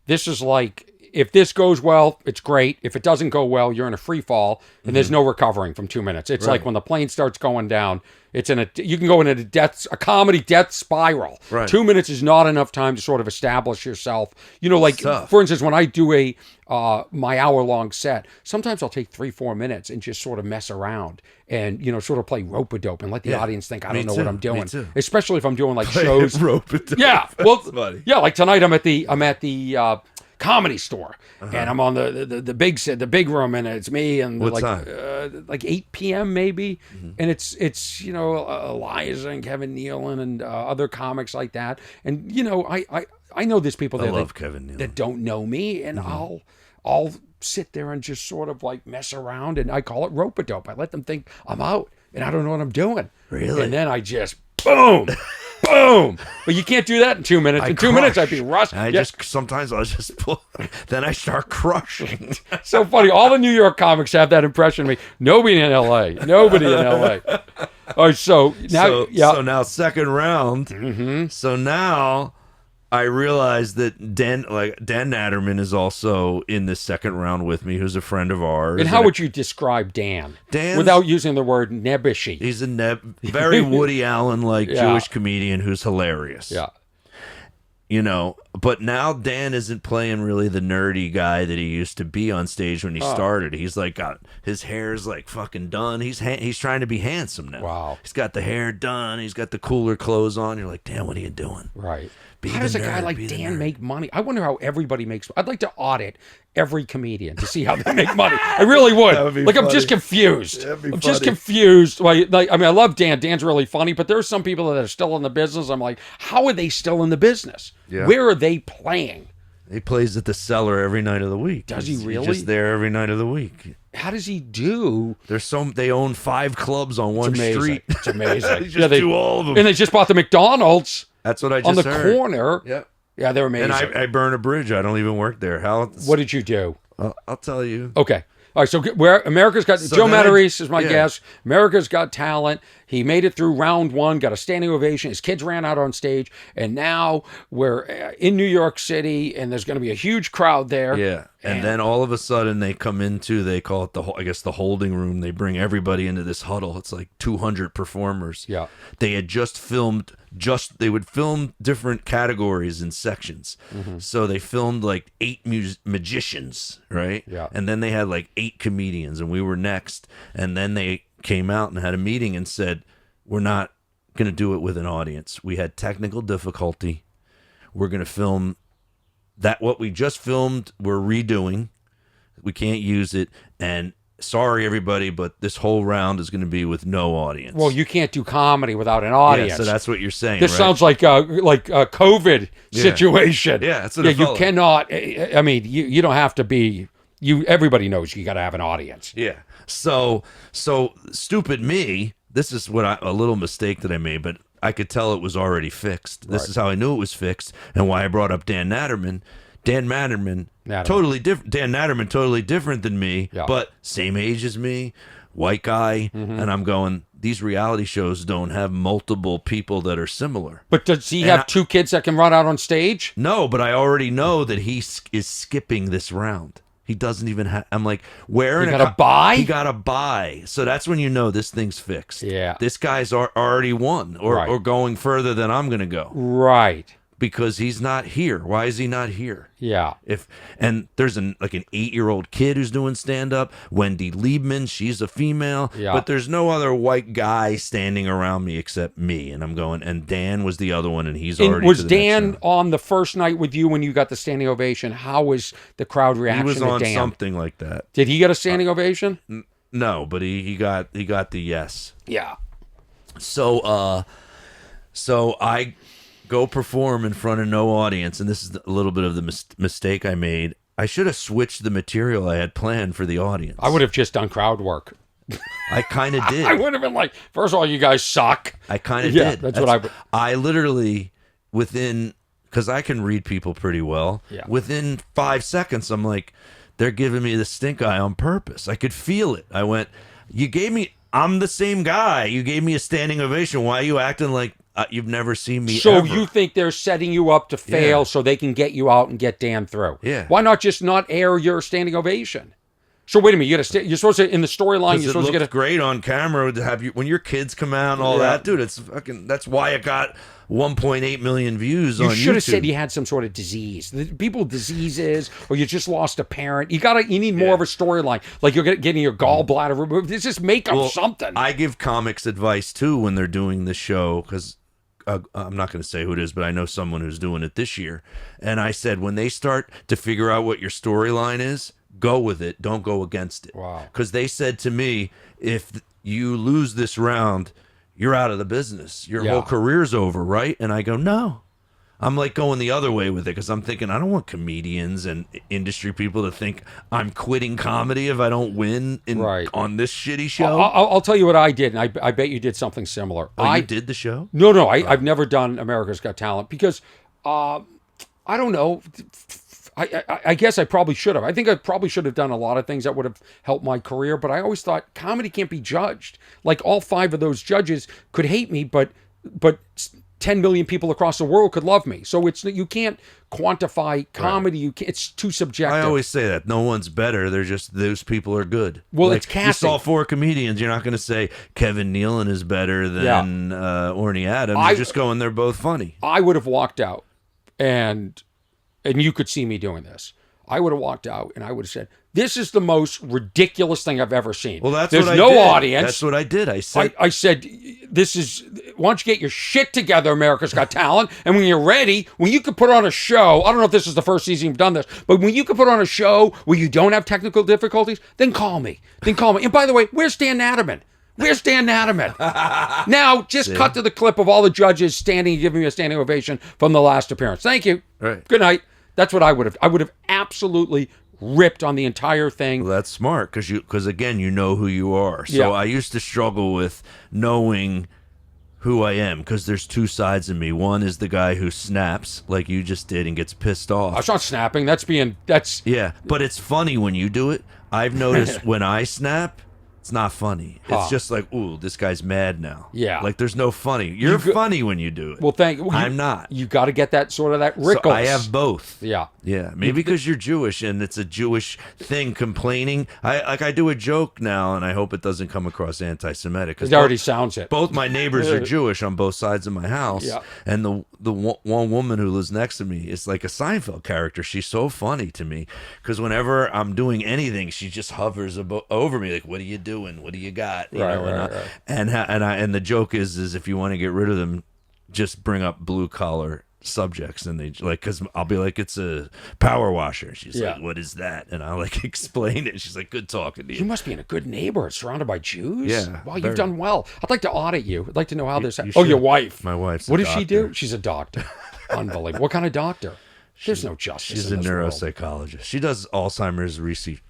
this is like if this goes well, it's great. If it doesn't go well, you're in a free fall, and there's no recovering from 2 minutes. It's like when the plane starts going down. You can go in a comedy death spiral. Right. 2 minutes is not enough time to sort of establish yourself. Like for instance, when I do my hour-long set, sometimes I'll take 3-4 minutes and just sort of mess around and sort of play rope-a-dope and let the audience think I don't know what I'm doing. Especially if I'm doing like shows. Rope-a-dope. Yeah, well, funny. Yeah, like tonight I'm at the Comedy Store, and I'm on the big room, and it's me and what like time? Like 8 p.m. maybe, and it's Eliza and Kevin Nealon and other comics like that, and I know there's people there love Kevin Nealon. that don't know me, and I'll sit there and just sort of like mess around, and I call it rope-a-dope. I let them think I'm out and I don't know what I'm doing. Really? And then I just boom. Boom! But you can't do that in 2 minutes. In 2 minutes, I'd be rushed. Sometimes I'll just pull. Then I start crushing. So funny. All the New York comics have that impression of me. Nobody in L.A. All right, so now, So now second round. So now I realized that Dan Natterman is also in the second round with me, who's a friend of ours. And how would you describe Dan? Without using the word nebbishy. He's a very Woody Allen-like Jewish comedian who's hilarious. Yeah. But now Dan isn't playing really the nerdy guy that he used to be on stage when he started. He's like got his hair's like fucking done. He's trying to be handsome now. Wow. He's got the hair done. He's got the cooler clothes on. You're like, Dan, what are you doing? Right. How does a guy like Dan make money? I wonder how everybody makes. I'd like to audit every comedian to see how they make money. I really would. Like, funny. I'm just confused. Just confused. I love Dan. Dan's really funny, but there are some people that are still in the business. I'm like, how are they still in the business? Yeah. Where are they playing? He plays at the Cellar every night of the week. Does he really? He's just there every night of the week. How does he do? They own 5 clubs on one street. It's amazing. They do all of them. And they just bought the McDonald's. That's what I just heard. On the heard. corner. Yep. Yeah, they're amazing. And I burn a bridge. I don't even work there. What did you do? I'll tell you. Okay. All right, so where America's Got... Joe Matarese is my guest. America's Got Talent. He made it through round 1, got a standing ovation. His kids ran out on stage, and now we're in New York City, and there's going to be a huge crowd there. Yeah, and then all of a sudden they come into, they call it the holding room. They bring everybody into this huddle. It's like 200 performers. Yeah. They had just filmed... they would film different categories and sections. So they filmed like 8 magicians, right? Yeah. And then they had like 8 comedians, and we were next. And then they came out and had a meeting and said, we're not going to do it with an audience. We had technical difficulty. We're going to film that. What we just filmed, we're redoing. We can't use it. And sorry, everybody, but this whole round is going to be with no audience. Well, you can't do comedy without an audience. Yeah, so that's what you're saying. This sounds like a COVID situation. Yeah, that's what it felt you cannot. I mean, you don't have to be. Everybody knows you got to have an audience. Yeah. So stupid me. This is a little mistake that I made, but I could tell it was already fixed. This is how I knew it was fixed, and why I brought up Dan Natterman. Dan Natterman. Totally different. Dan Natterman, totally different than me, but same age as me, white guy, and I'm going, these reality shows don't have multiple people that are similar. But does he have 2 kids that can run out on stage? No, but I already know that he is skipping this round. He doesn't even have... I'm like, where... He got a bye? He got a bye. So that's when you know this thing's fixed. Yeah. This guy's already won or going further than I'm going to go. Right. Because he's not here. Why is he not here? Yeah. And there's an 8-year-old kid who's doing stand-up. Wendy Liebman, she's a female. Yeah. But there's no other white guy standing around me except me. And I'm going, and Dan was the other one, and he's already was to the Dan next round. on the first night with you when you got the standing ovation? How was the crowd reaction to Dan? He was on something like that. Did he get a standing ovation? No, but he got the yes. Yeah. So I go perform in front of no audience, and this is a little bit of the mistake I made. I should have switched the material I had planned for the audience. I would have just done crowd work. I kind of did. I would have been like, first of all, you guys suck. I kind of did. That's what I would. I literally, because I can read people pretty well, within 5 seconds, I'm like, they're giving me the stink eye on purpose. I could feel it. I went, I'm the same guy. You gave me a standing ovation. Why are you acting like You've never seen me. So ever. you think they're setting you up to fail Yeah. so they can get you out and get Dan through? Yeah. Why not just not air your standing ovation? So wait a minute, you're supposed to in the storyline. You're It supposed to looks get a great on camera to have you when your kids come out and all Yeah. that, dude. It's fucking. That's why it got 1.8 million views You on should have YouTube. said you had some sort of disease. The people with diseases, or you just lost a parent. You need more of a storyline. Like you're getting your gallbladder removed. Just make up something. I give comics advice too when they're doing the show because I'm not going to say who it is, but I know someone who's doing it this year. And I said when they start to figure out what your storyline is, go with it. Don't go against it. Wow. Because they said to me, if you lose this round, you're out of the business. Your whole career's over, right? And I go, no. I'm like going the other way with it because I'm thinking I don't want comedians and industry people to think I'm quitting comedy if I don't win on this shitty show. I'll tell you what I did, and I bet you did something similar. You did the show? No, I've never done America's Got Talent because I don't know. I guess I probably should have. I think I probably should have done a lot of things that would have helped my career, but I always thought comedy can't be judged. Like all 5 of those judges could hate me, but 10 million people across the world could love me. So you can't quantify comedy. Right. It's too subjective. I always say that no one's better. They're just those people are good. Well, it's casting. You saw 4 comedians. You're not going to say Kevin Nealon is better than Orny Adams. You're just going, they're both funny. I would have walked out, and you could see me doing this. I would have walked out and I would have said, "This is the most ridiculous thing I've ever seen." Well, There's what I no did. audience. That's what I did. I said, I said, "This is. Why don't you get your shit together, America's Got Talent? And when you're ready, when you could put on a show, I don't know if this is the first season you've done this, but when you could put on a show where you don't have technical difficulties, then call me. And by the way, where's Dan Natterman? Where's Dan Natterman? Now, just cut to the clip of all the judges standing and giving me a standing ovation from the last appearance. Thank you. Right. Good night." That's what I would have. I would have absolutely ripped on the entire thing. Well, that's smart because again, you know who you are. So I used to struggle with knowing who I am because there's 2 sides of me. One is the guy who snaps like you just did and gets pissed off. That's not snapping. That's But it's funny when you do it. I've noticed when I snap, it's not funny. It's just like, ooh, this guy's mad now. Yeah. Like there's no funny. You're funny when you do it. Well, I'm not. You got to get that sort of that Rickles. So I have both. Yeah. Yeah. Maybe because you're Jewish and it's a Jewish thing complaining. I do a joke now and I hope it doesn't come across anti-Semitic. It already sounds it. Both my neighbors are Jewish on both sides of my house. Yeah. And the one woman who lives next to me is like a Seinfeld character. She's so funny to me because whenever I'm doing anything, she just hovers over me like, "What are you doing? What do you got?" You know, right. And the joke is if you want to get rid of them, just bring up blue collar subjects, and they like because I'll be like, "It's a power washer." She's like, "What is that?" And I'll like explain it. She's like, "Good talking to you." You must be in a good neighborhood surrounded by Jews. Yeah. Wow, you've done well. I'd like to audit you. I'd like to know how this. should. Your wife. My wife's. What a does she doctor. do? She's a doctor. Unbelievable. What kind of doctor? There's no justice. She's in a this world. neuropsychologist. She does Alzheimer's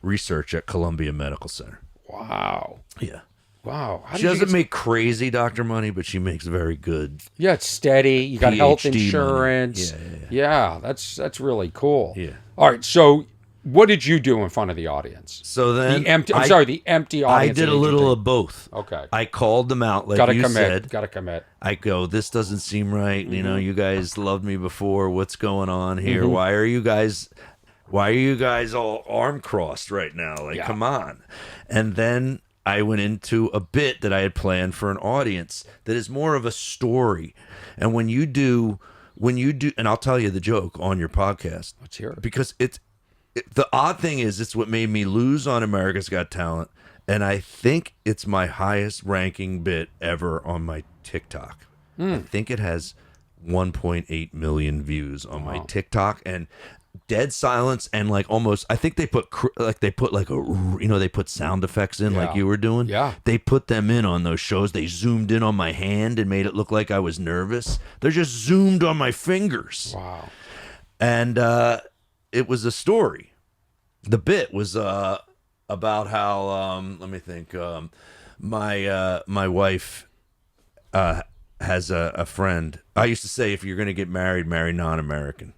research at Columbia Medical Center. Wow. Yeah. Wow. How She did you doesn't get- make crazy doctor money, but she makes very good. Yeah, it's steady. You got health PhD money. insurance. Yeah. That's really cool. Yeah. All right. So, what did you do in front of the audience? So then The empty I audience. did a little of both. Okay. I called them out like Gotta you commit. said. Gotta commit. I go, this doesn't seem right. You know, you guys loved me before. What's going on here? Mm-hmm. Why are you guys all arm crossed right now? Like, come on. And then I went into a bit that I had planned for an audience that is more of a story. And when you do, and I'll tell you the joke on your podcast. Let's hear it. Because the odd thing is, it's what made me lose on America's Got Talent. And I think it's my highest ranking bit ever on my TikTok. I think it has 1.8 million views on my TikTok, and dead silence, and like almost, I think they put they put sound effects in like you were doing. Yeah. They put them in on those shows. They zoomed in on my hand and made it look like I was nervous. They're just zoomed on my fingers. Wow. And it was a story. The bit was about how let me think. My wife has a friend. I used to say, if you're going to get married, marry non-American.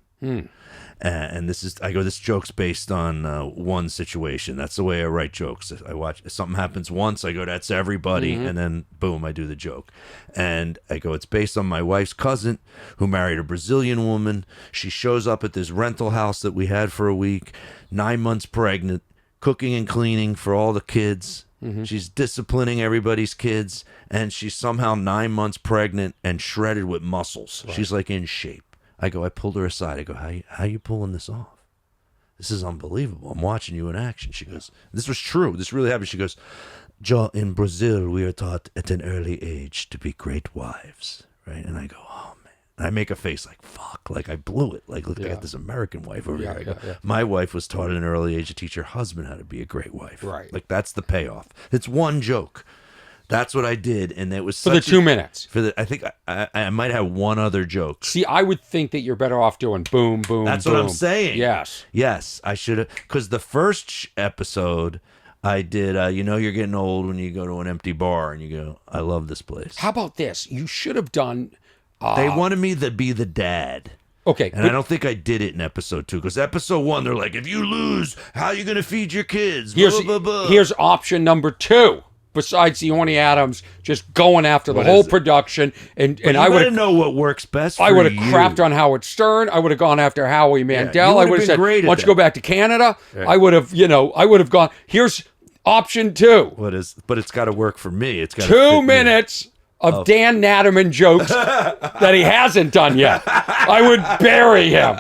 And this joke's based on one situation. That's the way I write jokes. I watch, if something happens once, I go, that's everybody. And then boom, I do the joke. And I go, it's based on my wife's cousin who married a Brazilian woman. She shows up at this rental house that we had for a week, 9 months pregnant, cooking and cleaning for all the kids. She's disciplining everybody's kids, and she's somehow 9 months pregnant and shredded with muscles. Right. She's like in shape. I pulled her aside. I go, how you pulling this off? This is unbelievable. I'm watching you in action. She goes, this was true. This really happened. She goes, Joe, in Brazil, we are taught at an early age to be great wives. Right? And I go, oh, man. And I make a face like, fuck, like I blew it. Like, look, I got this American wife over here. I go, my wife was taught at an early age to teach her husband how to be a great wife. Right. Like, that's the payoff. It's one joke. That's what I did, and it was for the 2 minutes. I think I might have one other joke. See, I would think that you're better off doing boom, boom. That's boom. what I'm saying. Yes, I should have, because the first episode I did. You're getting old when you go to an empty bar and you go, I love this place. How about this? You should have done. They wanted me to be the dad. Okay. And I don't think I did it in episode 2, because episode 1, they're like, if you lose, how are you going to feed your kids? Here's option number 2. Besides the Orny Adams just going after the whole production, and I would know what works best. I would have crapped on Howard Stern. I would have gone after Howie Mandel. I would have said, "Why don't you go back to Canada?" Yeah. I would have gone. Here's option 2. But it's got to work for me. It's got 2 minutes of Dan Natterman jokes that he hasn't done yet. I would bury him.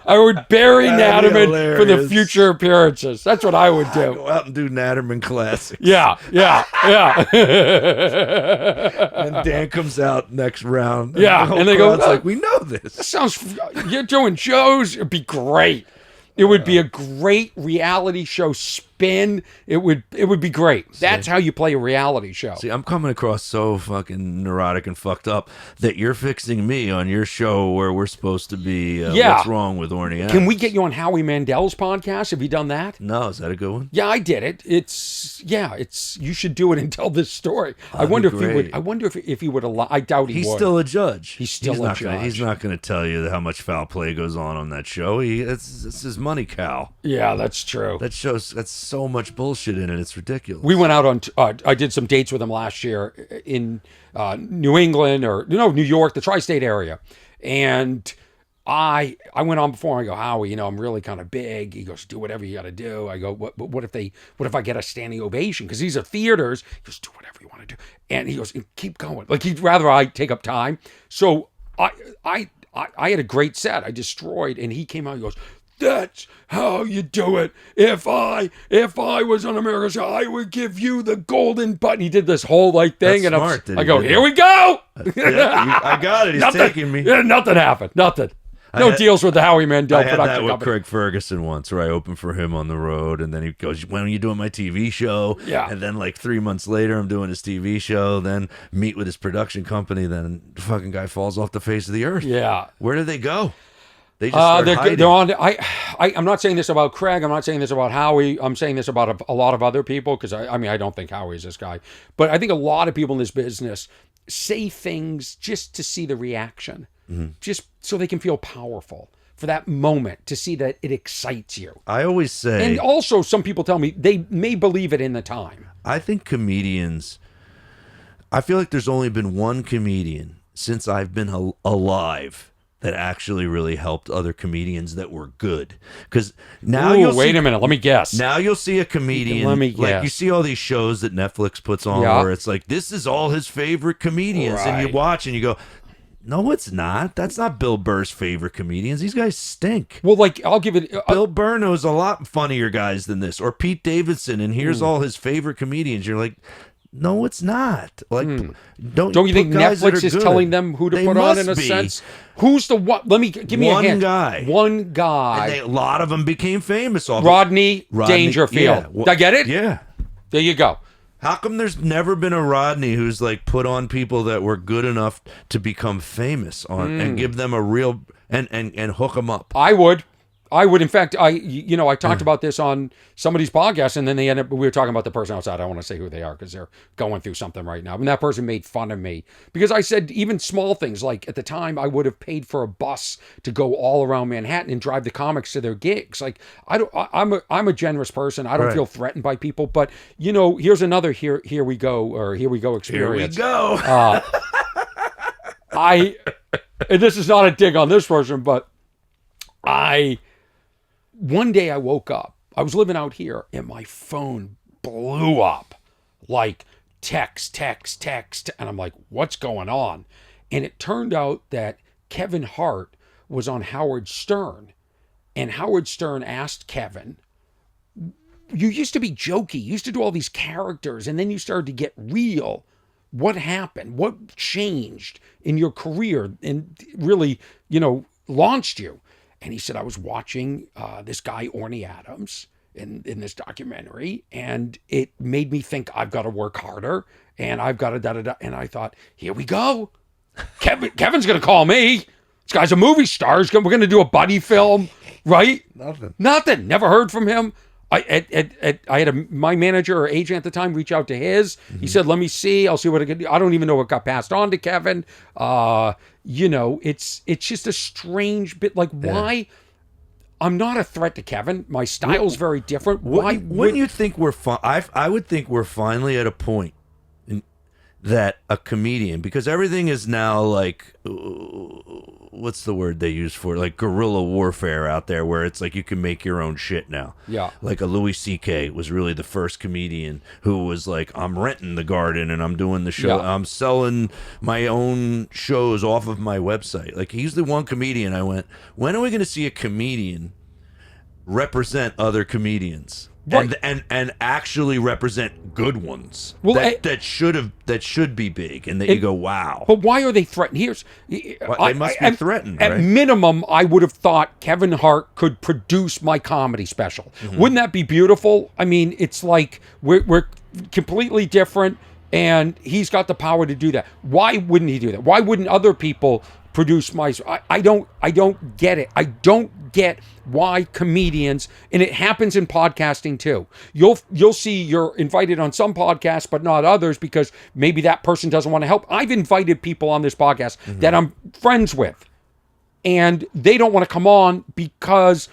I would bury Natterman for the future appearances. That's what I would do. Go out and do Natterman classics. Yeah. And Dan comes out next round. And they go, like, we know this. That sounds, you're doing shows. It'd be great. It would be a great reality show spin. It would be great. That's how you play a reality show. See, I'm coming across so fucking neurotic and fucked up that you're fixing me on your show where we're supposed to be. What's wrong with Orny? Can we get you on Howie Mandel's podcast? Have you done that? No, is that a good one? Yeah, I did it. It's you should do it and tell this story. I wonder if he would. I wonder if he would allow. I doubt he would. He's still a judge. He's still a judge. He's not going to tell you how much foul play goes on that show. It's his money cow. Yeah, that's true. That's so much bullshit in it. It's ridiculous. We went out on. I did some dates with him last year in New England New York, the tri-state area, and I went on before. I go, Howie, I'm really kind of big. He goes, do whatever you got to do. I go, what if I get a standing ovation? Because these are theaters. He goes, do whatever you want to do. And he goes, keep going. Like he'd rather I take up time. So I had a great set. I destroyed, and he came out. He goes, that's how you do it. If I was on America's Show, I would give you the golden button. He did this whole thing, that's and smart, I go, here we go. I got it. He's taking me. Yeah, nothing happened. Nothing. No deals with the Howie Mandel production company. I had that with Craig Ferguson once, where I opened for him on the road, and then he goes, when are you doing my TV show? Yeah. And then like 3 months later, I'm doing his TV show, then meet with his production company, then the fucking guy falls off the face of the earth. Yeah. Where did they go? They just start hiding. They're on. I'm not saying this about Craig. I'm not saying this about Howie. I'm saying this about a lot of other people, because I don't think Howie's this guy. But I think a lot of people in this business say things just to see the reaction, just so they can feel powerful for that moment, to see that it excites you. I always say... And also, some people tell me they may believe it in the time. I think comedians... I feel like there's only been one comedian since I've been alive that actually really helped other comedians that were good. Because now wait a minute, let me guess. Now you'll see a comedian, like you see all these shows that Netflix puts on where it's like, this is all his favorite comedians. Right. And you watch and you go, no, it's not. That's not Bill Burr's favorite comedians. These guys stink. Well, like, I'll give it... Bill Burr knows a lot funnier guys than this. Or Pete Davidson, and here's all his favorite comedians. You're like... No, it's not. Like, don't you think Netflix is telling them who to put on in a sense? Who's the one? Give me a hint. One guy. And a lot of them became famous. Rodney Dangerfield. Yeah. Did I get it? Yeah. There you go. How come there's never been a Rodney who's like put on people that were good enough to become famous on and give them a real and hook them up? I would. I would, in fact, I talked about this on somebody's podcast, and then we were talking about the person outside. I don't want to say who they are because they're going through something right now. And that person made fun of me because I said even small things, like at the time I would have paid for a bus to go all around Manhattan and drive the comics to their gigs. Like I'm a generous person. I don't feel threatened by people, but here's another here we go experience. Here we go. And this is not a dig on this person, but one day I woke up. I was living out here and my phone blew up, like text. And I'm like, what's going on? And it turned out that Kevin Hart was on Howard Stern. And Howard Stern asked Kevin, you used to be jokey. You used to do all these characters. And then you started to get real. What happened? What changed in your career and really, launched you? And he said, I was watching this guy, Orny Adams, in this documentary, and it made me think I've got to work harder and I've got to da-da-da. And I thought, here we go. Kevin's going to call me. This guy's a movie star. We're going to do a buddy film, right? Nothing. Never heard from him. I had my manager or agent at the time reach out to his. He said, let me see. I'll see what I can do. I don't even know what got passed on to Kevin. It's just a strange bit. Like, why? I'm not a threat to Kevin. My style's very different. Why wouldn't you think we're I would think we're finally at a point that a comedian, because everything is now like, what's the word they use for it? Like guerrilla warfare out there, where it's like you can make your own shit now. Yeah. Like a Louis C.K. was really the first comedian who was like, I'm renting the Garden and I'm doing the show. Yeah. I'm selling my own shows off of my website. Like, he's the one comedian I went, when are we going to see a comedian represent other comedians? Right. And actually represent good ones, well, that should be big, and that you go, wow. But why are they threatened? They must be threatened. At minimum, I would have thought Kevin Hart could produce my comedy special. Mm-hmm. Wouldn't that be beautiful? I mean, it's like we're completely different, and he's got the power to do that. Why wouldn't he do that? Why wouldn't other people produce my? I don't get it. I don't get why comedians, and it happens in podcasting too. You'll see you're invited on some podcasts but not others because maybe that person doesn't want to help. I've invited people on this podcast that I'm friends with, and they don't want to come on because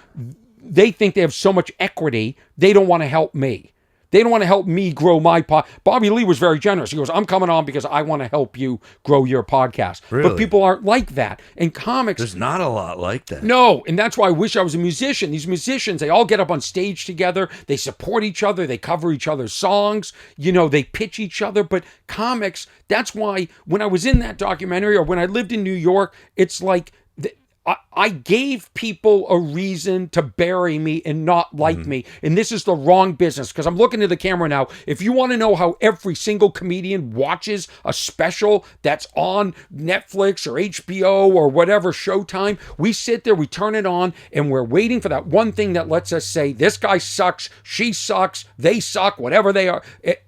they think they have so much equity. They don't want to help me. They don't want to help me grow my Bobby Lee was very generous. He goes, I'm coming on because I want to help you grow your podcast. Really? But people aren't like that. And comics... There's not a lot like that. No, and that's why I wish I was a musician. These musicians, they all get up on stage together. They support each other. They cover each other's songs. They pitch each other. But comics, that's why when I was in that documentary or when I lived in New York, it's like... I gave people a reason to bury me and not like me. And this is the wrong business, because I'm looking at the camera now. If you want to know how every single comedian watches a special that's on Netflix or HBO or whatever, Showtime, we sit there, we turn it on, and we're waiting for that one thing that lets us say, this guy sucks, she sucks, they suck, whatever they are.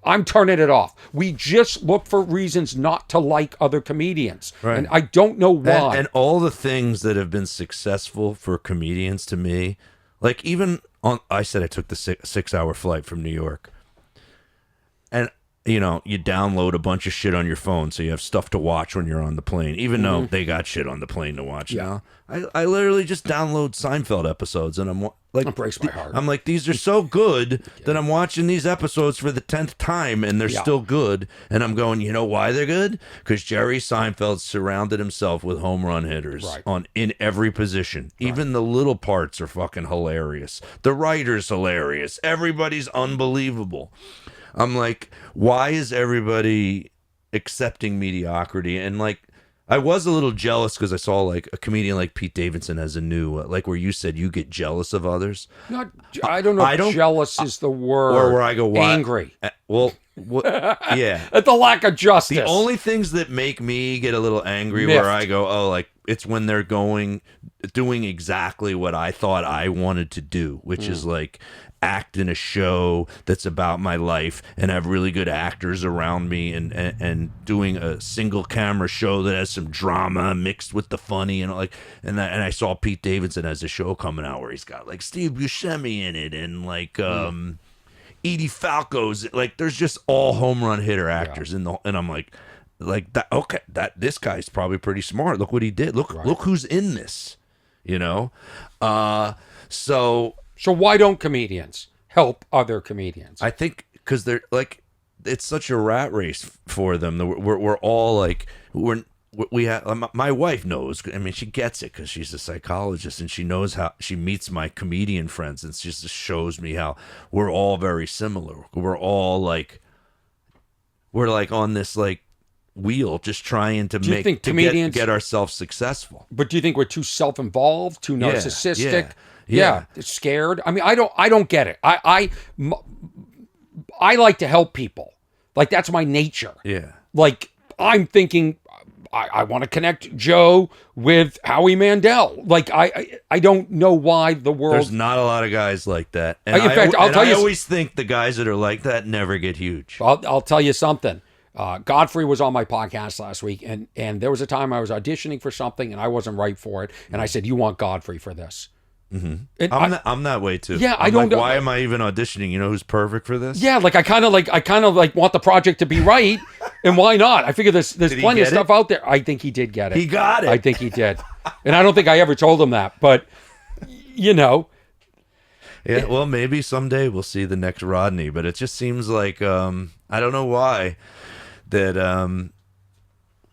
I'm turning it off. We just look for reasons not to like other comedians. Right. And I don't know why. And all the things that have been successful for comedians to me, like even on, I said I took the 6-hour flight from New York, and you download a bunch of shit on your phone so you have stuff to watch when you're on the plane, even though they got shit on the plane to watch. Yeah. I literally just download Seinfeld episodes, and I'm like, it breaks my heart. I'm like, these are so good that I'm watching these episodes for the 10th time, and they're still good. And I'm going, you know why they're good? Because Jerry Seinfeld surrounded himself with home run hitters in every position. Right. Even the little parts are fucking hilarious. The writer's hilarious. Everybody's unbelievable. I'm like, why is everybody accepting mediocrity? And like, I was a little jealous because I saw like a comedian like Pete Davidson as a new, like where you said you get jealous of others. I don't know if jealous is the word. Or where I go, why? Angry. Well, What? Yeah. At the lack of justice. The only things that make me get a little angry Miffed. where I go, oh, like it's when they're doing exactly what I thought I wanted to do, which is like act in a show that's about my life and have really good actors around me and doing a single camera show that has some drama mixed with the funny and like and I saw Pete Davidson has a show coming out where he's got like Steve Buscemi in it and like Edie Falco's like there's just all home run hitter actors in the and I'm like that okay that this guy's probably pretty smart. Look what he did. Look who's in this. You know? So why don't comedians help other comedians? I think because they're like, it's such a rat race for them. We're all like, we have, my wife knows, I mean, she gets it because she's a psychologist and she knows how she meets my comedian friends and just shows me how we're all very similar. We're all like, we're like on this like wheel just trying to get ourselves successful. But do you think we're too self-involved, too narcissistic? Yeah, scared. I mean, I don't get it. I like to help people. Like that's my nature. Yeah. Like I'm thinking, I want to connect Joe with Howie Mandel. Like I don't know why the world. There's not a lot of guys like that. And in fact, I'll tell you. I always think the guys that are like that never get huge. I'll tell you something. Godfrey was on my podcast last week, and there was a time I was auditioning for something and I wasn't right for it, and I said, "You want Godfrey for this?" Mm-hmm. I'm that way too. Yeah, I don't. Like, why am I even auditioning? You know who's perfect for this? Yeah, like I kind of like want the project to be right, and why not? I figure there's plenty of stuff out there. I think he did get it. He got it. I think he did, and I don't think I ever told him that. But you know, yeah. Well, maybe someday we'll see the next Rodney, but it just seems like I don't know why that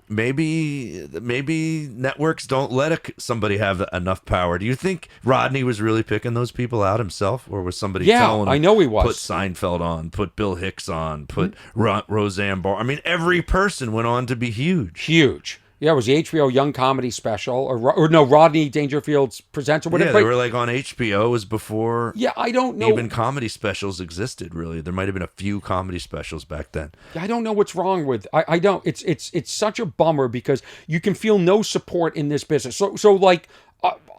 maybe networks don't let somebody have enough power. Do you think Rodney was really picking those people out himself, or was somebody telling him? I know he was. Put Seinfeld on, put Bill Hicks on, put Roseanne Barr. I mean, every person went on to be huge. Huge. Yeah, it was the HBO Young Comedy Special, or no, Rodney Dangerfield's Presents or whatever. Yeah, they were like on HBO. It was before. Yeah, I don't know. Even comedy specials existed. Really, there might have been a few comedy specials back then. I don't know what's wrong with. I don't. It's such a bummer because you can feel no support in this business. So like,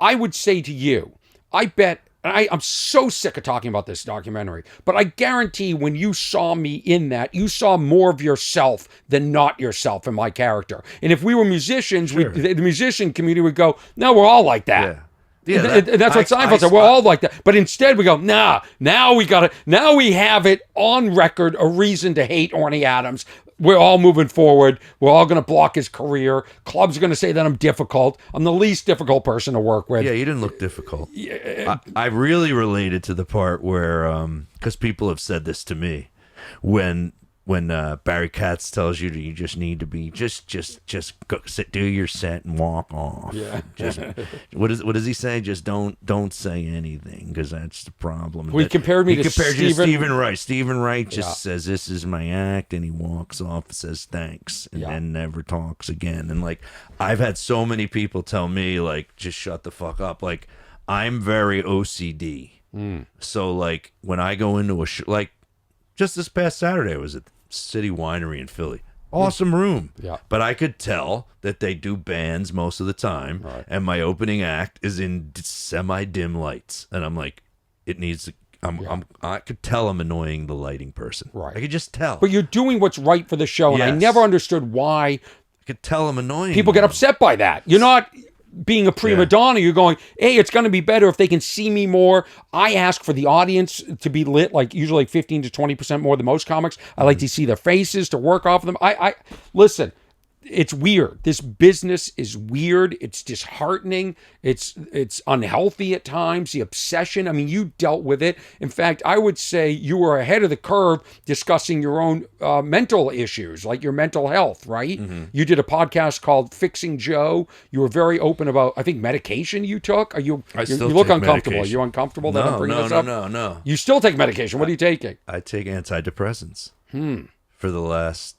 I would say to you, I bet. I'm so sick of talking about this documentary, but I guarantee when you saw me in that, you saw more of yourself than not yourself in my character. And if we were musicians, Sure. the musician community would go, no, we're all like that. Yeah. Yeah, that's what Seinfeld said. We're all like that. But instead we go, nah, now we have it on record, a reason to hate Orny Adams. We're all moving forward. We're all going to block his career. Clubs are going to say that I'm difficult. I'm the least difficult person to work with. Yeah, you didn't look difficult. I really related to the part where, because people have said this to me, when Barry Katz tells you that you just need to be just go sit, do your set and walk off. Yeah. Just what does he say? Just don't say anything because that's the problem. Well, he compared me to Stephen Wright. Stephen Wright just says this is my act and he walks off, says thanks, and then never talks again. And like I've had so many people tell me like just shut the fuck up. Like I'm very OCD. So like when I go into a show, like just this past Saturday I was at City Winery in Philly. Awesome room. Yeah. But I could tell that they do bands most of the time. Right. And my opening act is in semi-dim lights. And I'm like, it needs I could tell I'm annoying the lighting person. Right. I could just tell. But you're doing what's right for the show. And I Yes. never understood why I could tell I'm annoying people get them. upset by that. You're not being a prima donna. You're going, hey, it's going to be better if they can see me more. I ask for the audience to be lit, like usually 15 to 20% more than most comics. I like to see their faces, to work off of them. I listen, it's weird. This business is weird. It's disheartening. It's unhealthy at times. The obsession. I mean, you dealt with it. In fact, I would say you were ahead of the curve discussing your own mental issues, like your mental health, right? Mm-hmm. You did a podcast called Fixing Joe. You were very open about, I think, medication you took. You look uncomfortable. Medication. Are you uncomfortable that I'm bringing this up? No. You still take medication. What are you taking? I take antidepressants for the last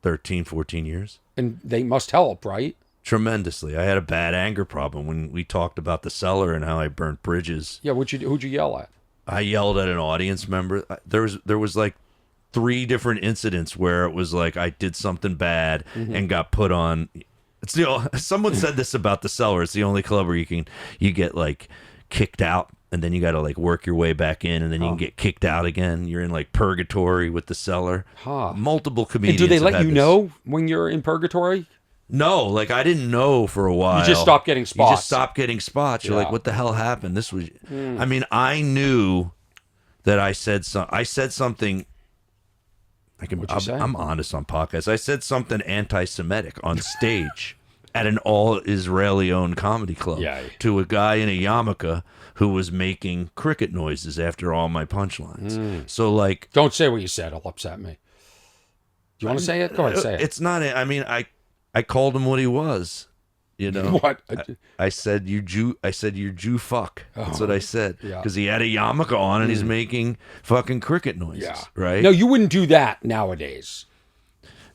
13, 14 years. And they must help, right? Tremendously. I had a bad anger problem when we talked about the cellar and how I burnt bridges. Yeah, who'd you yell at? I yelled at an audience member. There was like 3 different incidents where it was like I did something bad and got put on. It's someone said this about the Cellar. It's the only club where you get like kicked out, and then you got to like work your way back in, and then you can get kicked out again. You're in like purgatory with the Cellar. Multiple comedians. And do they let have you this. know when you're in purgatory? No, like I didn't know for a while. You just stopped getting spots. You just stopped getting spots. You're like, what the hell happened? This was. I mean, I knew that I said something. I'm honest on podcasts. I said something anti-Semitic on stage at an all-Israeli-owned comedy club to a guy in a yarmulke who was making cricket noises after all my punchlines. So, like... Don't say what you said. It'll upset me. Do you want to say it? Go ahead, say it. It's not... I mean, I called him what he was. You know, what? I said you Jew. I said you Jew fuck. That's what I said. Yeah. Because he had a yarmulke on and he's making fucking cricket noises. Yeah. Right. No, you wouldn't do that nowadays.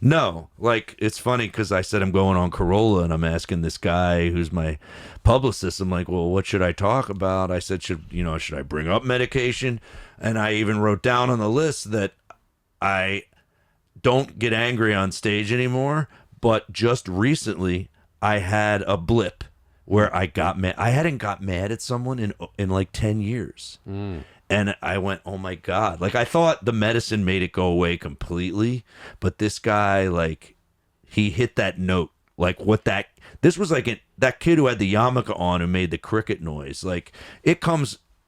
No, like it's funny because I said I'm going on Corolla and I'm asking this guy who's my publicist. I'm like, well, what should I talk about? I said, should I bring up medication? And I even wrote down on the list that I don't get angry on stage anymore. But just recently, I had a blip where I got mad. I hadn't got mad at someone in like 10 years. And I went, oh my God. Like I thought the medicine made it go away completely. But this guy, like, he hit that note. Like this was like that kid who had the yarmulke on who made the cricket noise. Like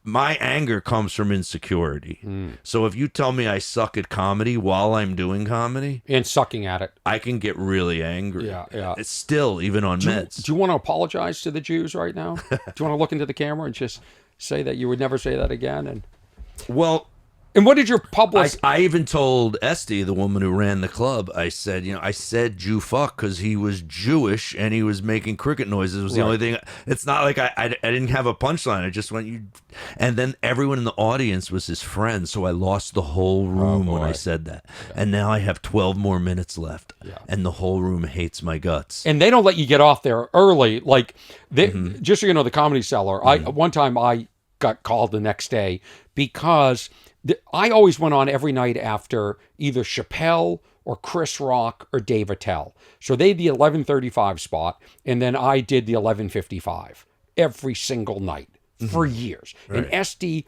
my anger comes from insecurity. So if you tell me I suck at comedy while I'm doing comedy and sucking at it, I can get really angry. Yeah. It's still even on meds. Do you want to apologize to the Jews right now? Do you want to look into the camera and just say that you would never say that again? And what did your publicist... I even told Esty, the woman who ran the club, I said Jew fuck because he was Jewish and he was making cricket noises. It was the only thing. It's not like I didn't have a punchline. I just went, and then everyone in the audience was his friend. So I lost the whole room when I said that. Yeah. And now I have 12 more minutes left. Yeah. And the whole room hates my guts. And they don't let you get off there early. Like, just so you know, the Comedy Cellar, one time I got called the next day because... I always went on every night after either Chappelle or Chris Rock or Dave Attell. So they had the 11:35 spot, and then I did the 11:55 every single night for years. Right. And Esty,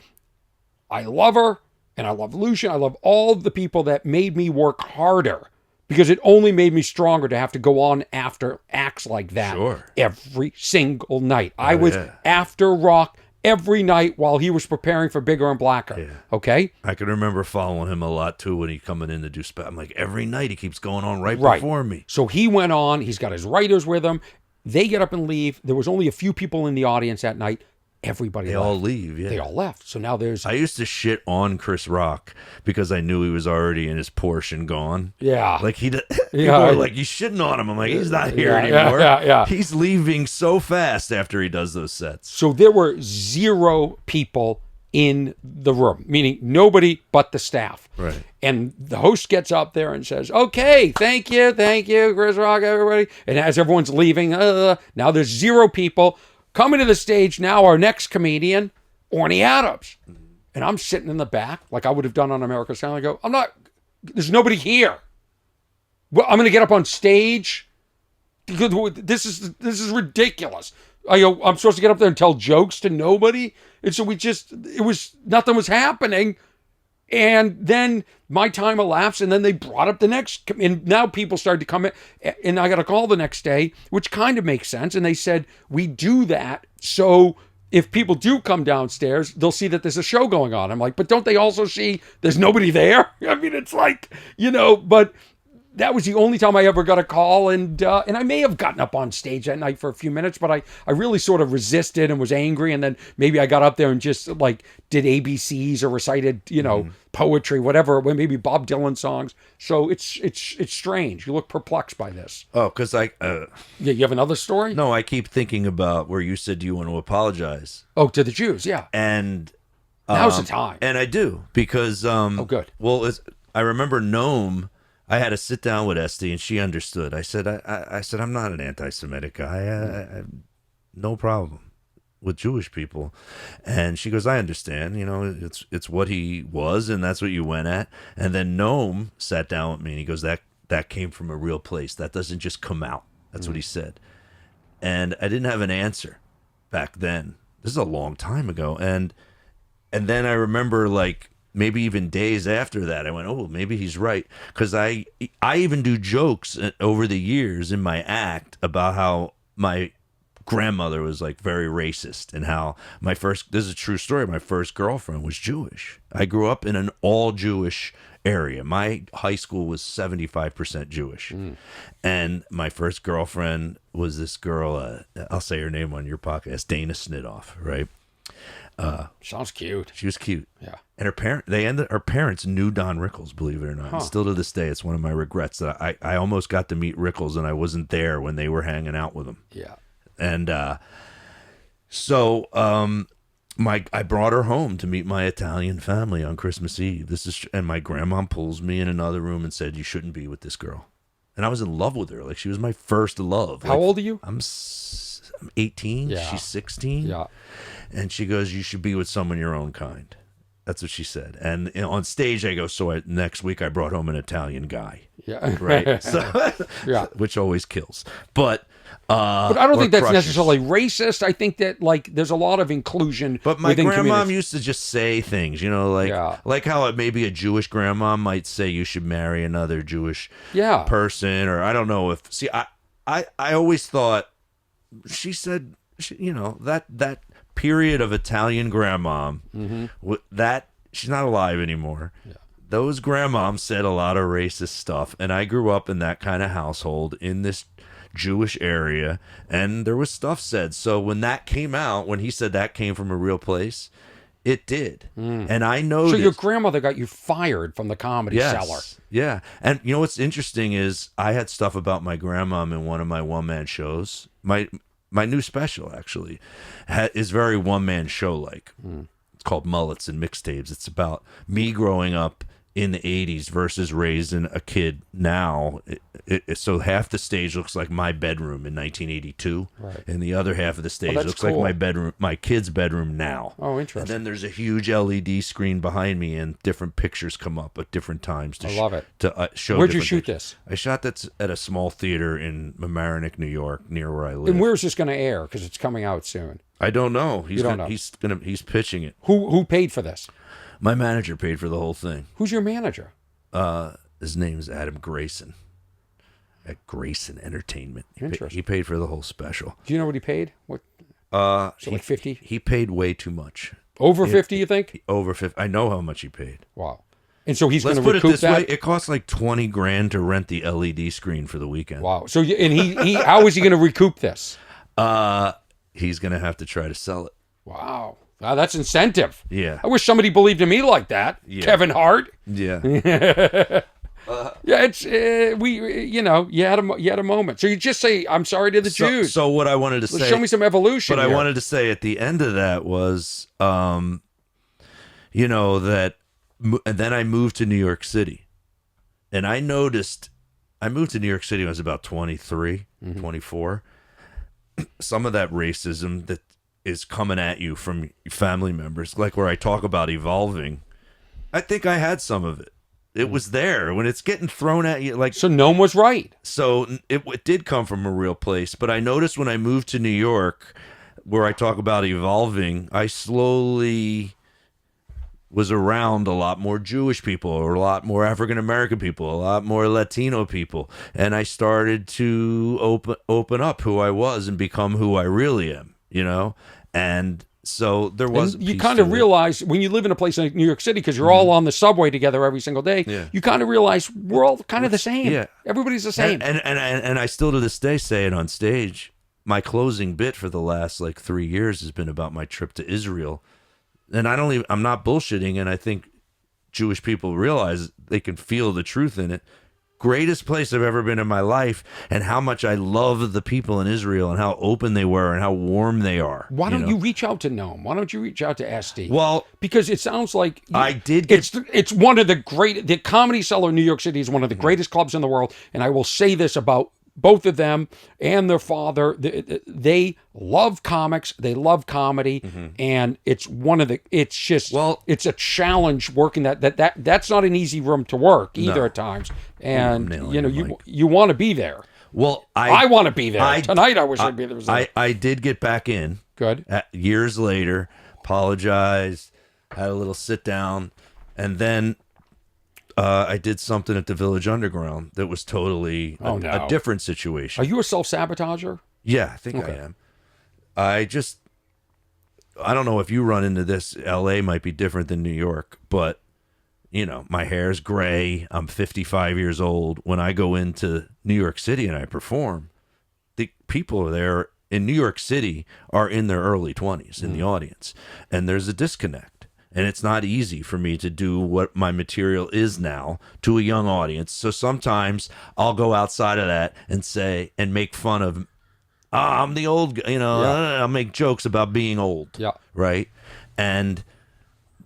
I love her, and I love Lucian. I love all the people that made me work harder because it only made me stronger to have to go on after acts like that every single night. I was after Rock every night while he was preparing for Bigger and Blacker. Yeah. Okay? I can remember following him a lot too when he's coming in to do I'm like, every night he keeps going on right before me. So he went on, he's got his writers with him. They get up and leave. There was only a few people in the audience that night. Everybody left. They all leave, yeah. They all left. So now there's... I used to shit on Chris Rock because I knew he was already in his Porsche and gone. Yeah. Like people were like, you shitting on him. I'm like, he's not here anymore. Yeah. He's leaving so fast after he does those sets. So there were 0 people in the room, meaning nobody but the staff. Right. And the host gets up there and says, okay, thank you, Chris Rock, everybody. And as everyone's leaving, now there's 0 people. Coming to the stage now, our next comedian, Orny Adams. And I'm sitting in the back, like I would have done on America's Sound. I go, there's nobody here. Well, I'm going to get up on stage. This is ridiculous. I go, I'm supposed to get up there and tell jokes to nobody? And so nothing was happening. And then my time elapsed, and then they brought up the next, and now people started to come in, and I got a call the next day, which kind of makes sense. And they said, we do that so if people do come downstairs, they'll see that there's a show going on. I'm like, but don't they also see there's nobody there? I mean, it's like, but that was the only time I ever got a call, and I may have gotten up on stage that night for a few minutes, but I really sort of resisted and was angry, and then maybe I got up there and just like did ABCs or recited, poetry, whatever, maybe Bob Dylan songs. So it's strange. You look perplexed by this. Oh, because you have another story? No, I keep thinking about where you said you want to apologize. Oh, to the Jews, yeah. And now's the time. And I do because oh, good. Well, I remember Noam. I had to sit down with Esty, and she understood. I said, I'm not an anti-Semitic guy. No problem. with Jewish people. And she goes, I understand, it's what he was, and that's what you went at. And then Noam sat down with me and he goes, that came from a real place. That doesn't just come out. That's what he said. And I didn't have an answer back then. This is a long time ago. And then I remember, like, maybe even days after that, I went, oh, maybe he's right. Because I even do jokes over the years in my act about how my grandmother was, like, very racist, and how this is a true story, my first girlfriend was Jewish. I grew up in an all-Jewish area. My high school was 75% Jewish. And my first girlfriend was this girl, I'll say her name on your podcast, Dana Snidoff, right? Sounds cute. She was cute. Yeah. And her parents knew Don Rickles, believe it or not. And still to this day, it's one of my regrets that I almost got to meet Rickles and I wasn't there when they were hanging out with him. Yeah. And so I brought her home to meet my Italian family on Christmas Eve. And my grandma pulls me in another room and said, you shouldn't be with this girl. And I was in love with her. Like, she was my first love. How old are you? I'm 18. Yeah. She's 16. Yeah. And she goes, you should be with someone your own kind. That's what she said. And on stage, I go, next week I brought home an Italian guy. Yeah. Right? So, yeah. Which always kills. But I don't think that's crushes. necessarily racist. I think that, like, there's a lot of inclusion. But my within grandmom communities. used to just say things, like how maybe a Jewish grandma might say you should marry another Jewish person, or I don't know if. See, I always thought she said, that period of Italian grandmom, that she's not alive anymore. Yeah. Those grandmoms said a lot of racist stuff, and I grew up in that kind of household in this Jewish area, and there was stuff said. So when that came out, when he said that came from a real place, it did. And I know. So your grandmother got you fired from the Comedy Cellar. Yeah. And you know what's interesting is I had stuff about my grandmom in one of my one-man shows. My new special, actually, is very one-man show-like. It's called Mullets and Mixtapes. It's about me growing up in the 80s versus raising a kid now. So half the stage looks like my bedroom in 1982, right, and the other half of the stage looks like my bedroom, my kid's bedroom now. Oh, interesting. And then there's a huge LED screen behind me, and different pictures come up at different times. I love it. To show. Where'd you shoot this? I shot that at a small theater in Mamaroneck, New York, near where I live. And where's this going to air? Because it's coming out soon. I don't know. Know. He's pitching it. Who paid for this? My manager paid for the whole thing. Who's your manager? His name is Adam Grayson at Grayson Entertainment. He paid for the whole special. Do you know what he paid? What? Like 50? He paid way too much. Over 50, you think? Over 50. I know how much he paid. Wow. And so he's going to recoup recoup this that? way. It costs like $20,000 to rent the LED screen for the weekend. Wow. So he how is he going to recoup this? He's going to have to try to sell it. Wow. Wow, that's incentive. Yeah. I wish somebody believed in me like that. Yeah. Kevin Hart. Yeah. Yeah, it's you had a moment. So you just say, "I'm sorry to the Jews." So what I wanted to say, show me some evolution. But here. I wanted to say at the end of that was, and then I moved to New York City, and I noticed I moved to New York City when I was about 23, 24. Some of that racism that is coming at you from family members, like where I talk about evolving, I think I had some of it. It was there when it's getting thrown at you. Like, so Noam was right. So it did come from a real place. But I noticed when I moved to New York, where I talk about evolving, I slowly was around a lot more Jewish people, or a lot more African American people, a lot more Latino people, and I started to open up who I was and become who I really am. And so there was. And you kind of realize when you live in a place like New York City, because you're all on the subway together every single day. Yeah. You kind of realize we're all kind of the same. Yeah, everybody's the same. And I still to this day say it on stage. My closing bit for the last 3 years has been about my trip to Israel, and I'm not bullshitting, and I think Jewish people realize they can feel the truth in it. Greatest place I've ever been in my life, and how much I love the people in Israel and how open they were and how warm they are. Why don't you reach out to Noam? Why don't you reach out to SD? Well, because it sounds like I did. It's one of the Comedy Cellar in New York City is one of the greatest clubs in the world, and I will say this about both of them and their father, they love comics, they love comedy, and it's it's a challenge working that's not an easy room to work either at times. And you want to be there. Well, I want to be there. Tonight I wish I'd be there. I did get back in. Good. Years later, apologized, had a little sit down, and then I did something at the Village Underground that was totally a different situation. Are you a self-sabotager? Yeah, I think I am. I don't know if you run into this. LA might be different than New York, but my hair's gray. I'm 55 years old. When I go into New York City and I perform, the people there in New York City are in their early 20s in the audience, and there's a disconnect. And it's not easy for me to do what my material is now to a young audience. So sometimes I'll go outside of that and say and make fun of, I'm the old, I'll make jokes about being old. Yeah. Right. And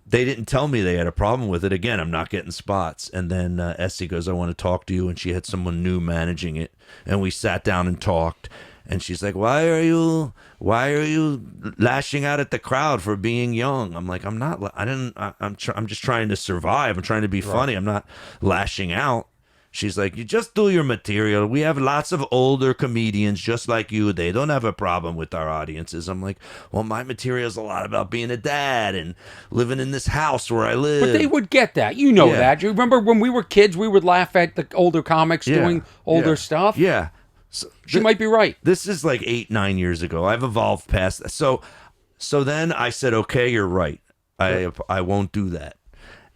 they didn't tell me they had a problem with it. Again, I'm not getting spots. And then Essie goes, I want to talk to you. And she had someone new managing it. And we sat down and talked. And she's like, why are you lashing out at the crowd for being young? I'm like, I'm just trying to survive. I'm trying to be funny. I'm not lashing out. She's like, you just do your material. We have lots of older comedians just like you. They don't have a problem with our audiences. I'm like, well, my material is a lot about being a dad and living in this house where I live. But they would get that. You know that. You remember when we were kids, we would laugh at the older comics doing older stuff? Yeah. So she might be right. This is like 8-9 years ago. I've evolved past that. So then I said, okay, you're right. I won't do that.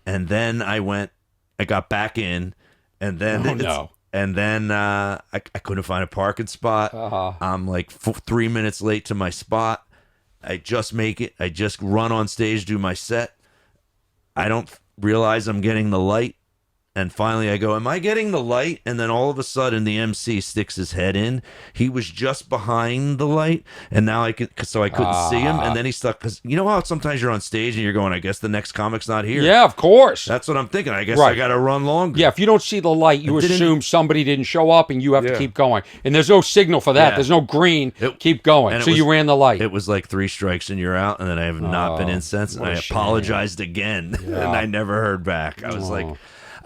And then I got back in. And then I couldn't find a parking spot. I'm like 3 minutes late to my spot. I just make it. I just run on stage, do my set. I don't realize I'm getting the light. And finally I go, am I getting the light? And then all of a sudden the MC sticks his head in. He was just behind the light. And now I couldn't see him. And then he stuck, because you know how sometimes you're on stage and you're going, I guess the next comic's not here. Yeah, of course. That's what I'm thinking. I guess I got to run longer. Yeah, if you don't see the light, you assume somebody didn't show up and you have to keep going. And there's no signal for that. There's no green. Keep going. So you ran the light. It was like 3 strikes and you're out. And then I have not been in since. And I apologized again. And I never heard back. I was like...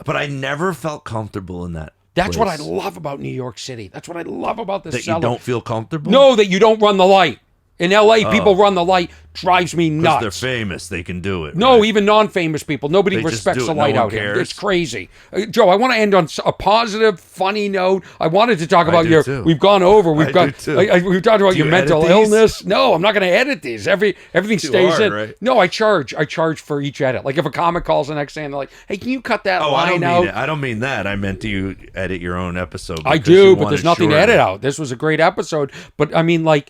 But I never felt comfortable in that That's place. what I love about New York City. That's what I love about this. That you don't feel comfortable? No, that you don't run the light. In L.A., people run the light. Drives me nuts. Because they're famous. They can do it. No, right? even non-famous people. Nobody respects the light out here. It's crazy. Joe, I want to end on a positive, funny note. I wanted to talk about your... We've gone over. We've talked about your mental illness. No, I'm not going to edit these. Everything stays in. Right? No, I charge for each edit. Like if a comic calls the next day and they're like, hey, can you cut that line out? I don't mean that. I meant you edit your own episode. I do, but there's nothing to edit out. This was a great episode. But I mean, like...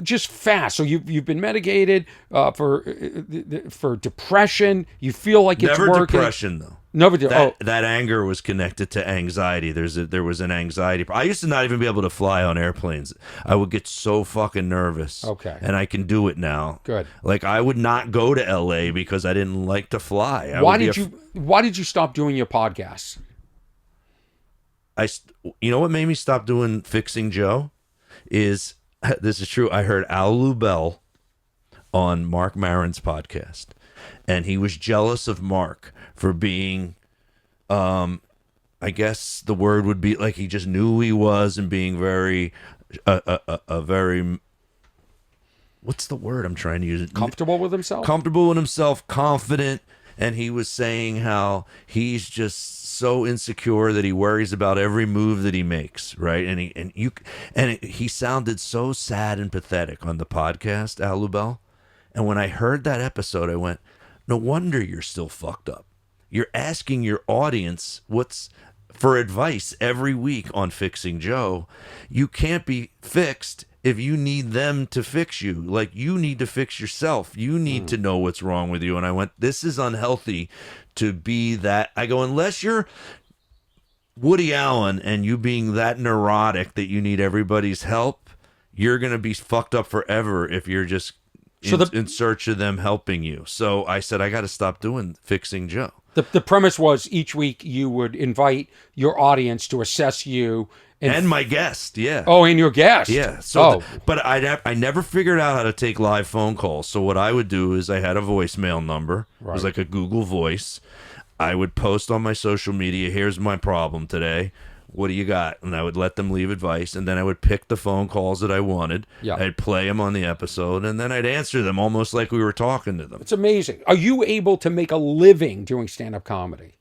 just fast. So you've been medicated for depression. You feel like it's never working. Depression though. Never that anger was connected to anxiety. There was an anxiety. I used to not even be able to fly on airplanes. I would get so fucking nervous. Okay. And I can do it now. Good. Like I would not go to LA because I didn't like to fly. Why did you stop doing your podcasts? You know what made me stop doing Fixing Joe is. This is true. I heard Al Lubell on Mark Maron's podcast, and he was jealous of Mark for being, I guess the word would be like he just knew who he was and being very, very, what's the word I'm trying to use? Comfortable with himself? Comfortable with himself, confident. And he was saying how he's just so insecure that he worries about every move that he makes, right? And he sounded so sad and pathetic on the podcast, Al Lubell. And when I heard that episode, I went, no wonder you're still fucked up. You're asking your audience for advice every week on Fixing Joe. You can't be fixed if you need them to fix you. Like, you need to fix yourself. You need to know what's wrong with you. And I went, this is unhealthy to be that. I go, unless you're Woody Allen and you being that neurotic that you need everybody's help, you're going to be fucked up forever if you're just in search of them helping you. So I said, I got to stop doing Fixing Joe. The premise was each week you would invite your audience to assess you And my guest, yeah. Oh, and your guest. Yeah. So, but I never figured out how to take live phone calls. So what I would do is I had a voicemail number. Right. It was like a Google Voice. I would post on my social media, here's my problem today. What do you got? And I would let them leave advice, and then I would pick the phone calls that I wanted. Yeah. I'd play them on the episode, and then I'd answer them almost like we were talking to them. It's amazing. Are you able to make a living doing stand-up comedy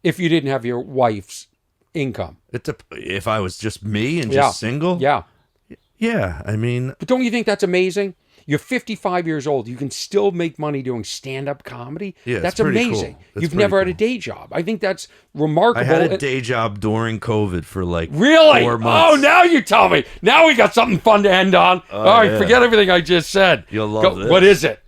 if you didn't have your wife's income? If I was just me and just single? Yeah. Yeah, I mean... But don't you think that's amazing? You're 55 years old. You can still make money doing stand-up comedy. Yeah, that's amazing. Cool. You've never had a day job. I think that's remarkable. I had a day job during COVID for like really? 4 months. Oh, now you tell me. Now we got something fun to end on. All right, forget everything I just said. You'll love this. What is it?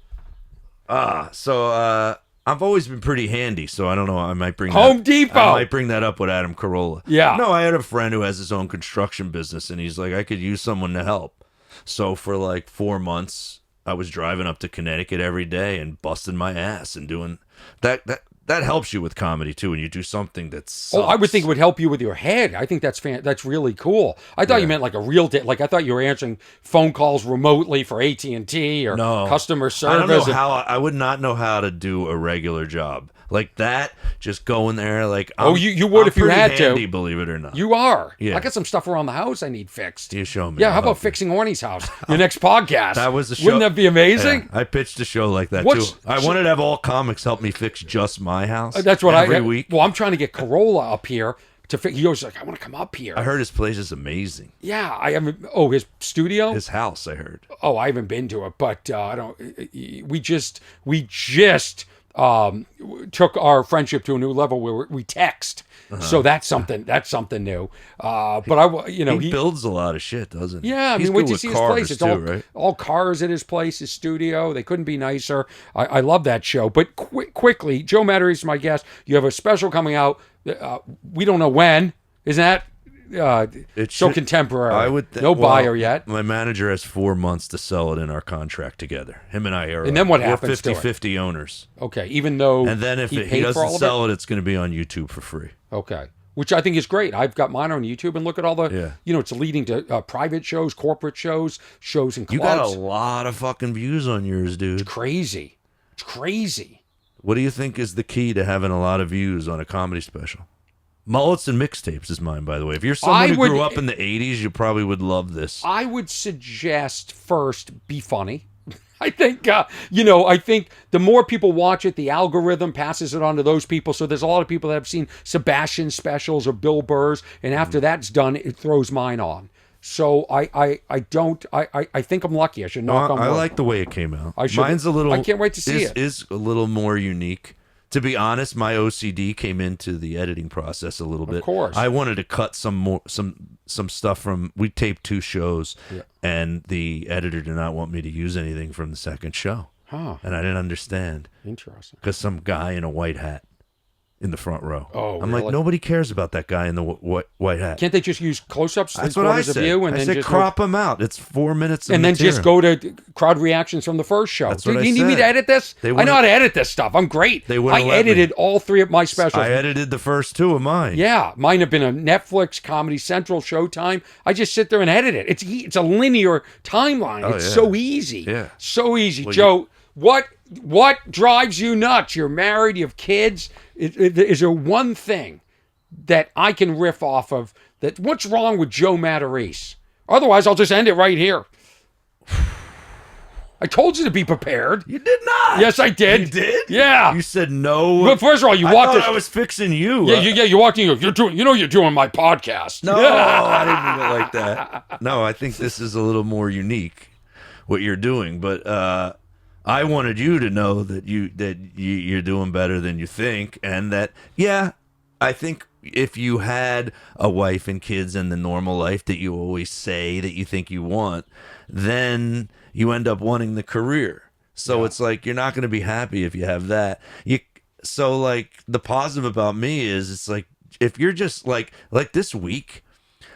I've always been pretty handy, so I don't know. I might bring Home Depot. I might bring that up with Adam Carolla. Yeah. No, I had a friend who has his own construction business, and he's like, I could use someone to help. So for like 4 months, I was driving up to Connecticut every day and busting my ass and doing that. That helps you with comedy too, when you do something that's. Oh, I would think it would help you with your head. I think that's really cool. I thought you meant like a real day. Like I thought you were answering phone calls remotely for AT&T or customer service. I don't know I would not know how to do a regular job like that. Just going there, like you would if you had handy, to. Believe it or not, you are. Yeah, I got some stuff around the house I need fixed. You show me. Yeah, how about fixing Orny's house? Your next podcast. That was the show. Wouldn't that be amazing? Yeah, I pitched a show like that too. I wanted to have all comics help me fix just my house. That's what every week. Well, I'm trying to get Corolla up here to fix. He goes like, I want to come up here. I heard his place is amazing. Yeah, I haven't. Oh, his studio, his house. I heard. Oh, I haven't been to it, but I don't. We just took our friendship to a new level where we text. So that's something new. But he builds a lot of shit, doesn't he? Yeah, I mean, wait to see his place. It's all cars at his place, his studio. They couldn't be nicer. I love that show. But quickly, Joe Matarese is my guest. You have a special coming out. We don't know when. Isn't that? It's so contemporary. I would no buyer yet. My manager has 4 months to sell it in our contract together. Him and I are. And then what happens? 50-50 owners. Okay, even though. And then if he doesn't sell it, it's going to be on YouTube for free. Okay, which I think is great. I've got mine on YouTube, and look at all the. It's leading to private shows, corporate shows in clubs. You got a lot of fucking views on yours, dude. It's crazy. It's crazy. What do you think is the key to having a lot of views on a comedy special? Mullets and mixtapes is mine, by the way. If you're someone who grew up in the 80s, you probably would love this. I would suggest first, be funny. I think, I think the more people watch it, the algorithm passes it on to those people. So there's a lot of people that have seen Sebastian specials or Bill Burr's, and after that's done, it throws mine on. So I think I'm lucky. I should knock on wood. I like the way it came out. Mine's a little. I can't wait to see it. Is a little more unique. To be honest, my OCD came into the editing process a little bit. Of course. I wanted to cut some stuff from. We taped 2 shows, and the editor did not want me to use anything from the second show. Huh. And I didn't understand. Interesting. Because some guy in a white hat in the front row. Oh, I'm like, nobody cares about that guy in the white hat. Can't they just use close-ups? That's what I said. And I said crop them out. It's 4 minutes of and then material. just go to crowd reactions from the first show. That's what Do I you need me said. to edit this? I know how to edit this stuff. I'm great. I edited all 3 of my specials. I edited the first 2 of mine. Yeah, mine have been a Netflix, Comedy Central, Showtime. I just sit there and edit it. It's a linear timeline. It's so easy. Yeah. So easy. Well, Joe, what drives you nuts? You're married, you have kids. Is there one thing that I can riff off of that? What's wrong with Joe Matarese? Otherwise, I'll just end it right here. I told you to be prepared. You did not. Yes, I did. You did? Yeah. You said no. Well, first of all, I thought I was fixing you. Yeah, you walked in. You're doing my podcast. No, I didn't mean it like that. No, I think this is a little more unique, what you're doing. But I wanted you to know that you're doing better than you think, and that I think if you had a wife and kids and the normal life that you always say that you think you want, then you end up wanting the career. So it's like you're not going to be happy if you have that. So like the positive about me is it's like if you're just like this week,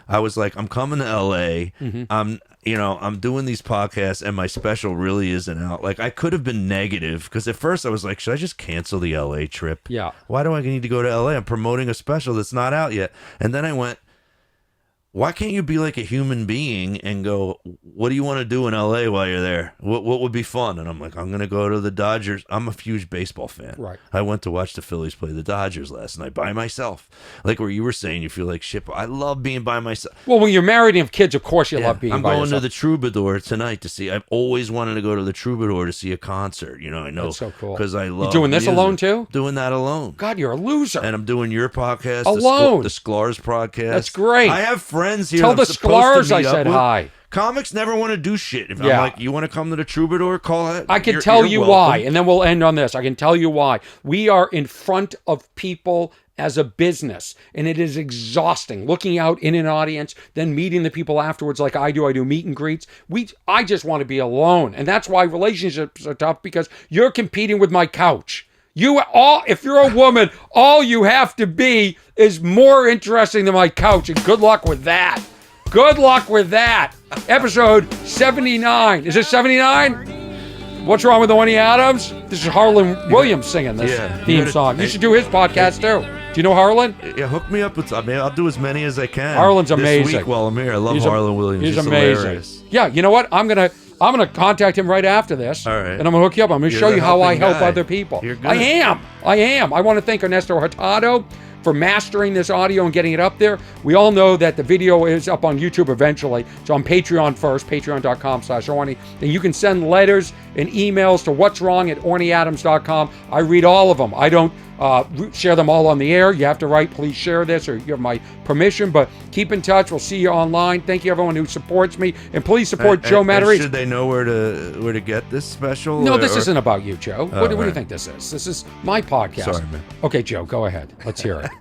I was like, I'm coming to LA. Mm-hmm. I'm doing these podcasts and my special really isn't out. Like I could have been negative because at first I was like, should I just cancel the LA trip? Yeah. Why do I need to go to LA? I'm promoting a special that's not out yet. And then I went, why can't you be like a human being and go, what do you want to do in LA while you're there? What would be fun? And I'm like, I'm going to go to the Dodgers. I'm a huge baseball fan. Right. I went to watch the Phillies play the Dodgers last night by myself. Like where you were saying, you feel like shit, but I love being by myself. Well, when you're married and have kids, of course you love being by yourself. I'm going to the Troubadour tonight to see. I've always wanted to go to the Troubadour to see a concert. You know, I know. That's so cool. Because I love You doing this music. alone too? Doing that alone. God, you're a loser. And I'm doing your podcast. Alone. The Sklar's podcast. That's great. I have friends here. Tell I'm the supposed to Sklar's I meet up said with. hi. Comics never want to do shit. If Yeah. I'm like, you want to come to the Troubadour? Call it. I can tell you why, and then we'll end on this. I can tell you why. We are in front of people as a business, and it is exhausting looking out in an audience, then meeting the people afterwards like I do. I do meet and greets. I just want to be alone, and that's why relationships are tough, because you're competing with my couch. If you're a woman, all you have to be is more interesting than my couch, and good luck with that. Good luck with that. Episode 79. Is it 79? What's wrong with Orny Adams? This is Harlan Williams singing this theme song. You should do his podcast too. Do you know Harlan? Yeah, hook me up with. I mean, I'll do as many as I can. Harlan's this amazing. Week while I'm here, I love Harlan Williams. He's He's amazing. Hilarious. Yeah, you know what? I'm gonna contact him right after this. All right. And I'm gonna hook you up. I'm gonna You're show the you how I helping help guy. other people. You're good. I am. I want to thank Ernesto Hurtado for mastering this audio and getting it up there. We all know that the video is up on YouTube eventually. It's on Patreon first, patreon.com/Orny. And you can send letters and emails to what's wrong at ornyadams.com. I read all of them. I don't share them all on the air. You have to write, please share this, or you have my permission. But keep in touch. We'll see you online. Thank you, everyone who supports me. And please support Joe Matarese. Should they know where to get this special? No, this isn't about you, Joe. What do you right. think this is? This is my podcast. Sorry, man. Okay, Joe, go ahead. Let's hear it.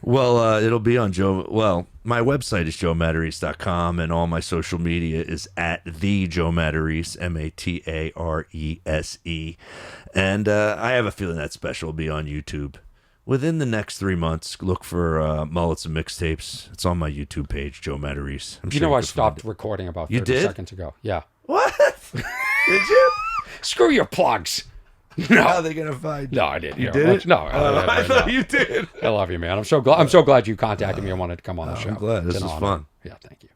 Well, it'll be on Joe. Well, my website is joematarese.com, and all my social media is at the Joe Matarese, Matarese. And I have a feeling that special will be on YouTube within the next 3 months. Look for Mullets and Mixtapes. It's on my YouTube page, Joe Matarese. You know, I stopped recording about 30 seconds ago. Yeah. What? Did you? Screw your plugs. No. How are they gonna find you? No, I didn't. You did it? No, I thought you did. I love you, man. I'm so glad you contacted me and wanted to come on the show. I'm glad. This It's an is honor. fun. Yeah, thank you.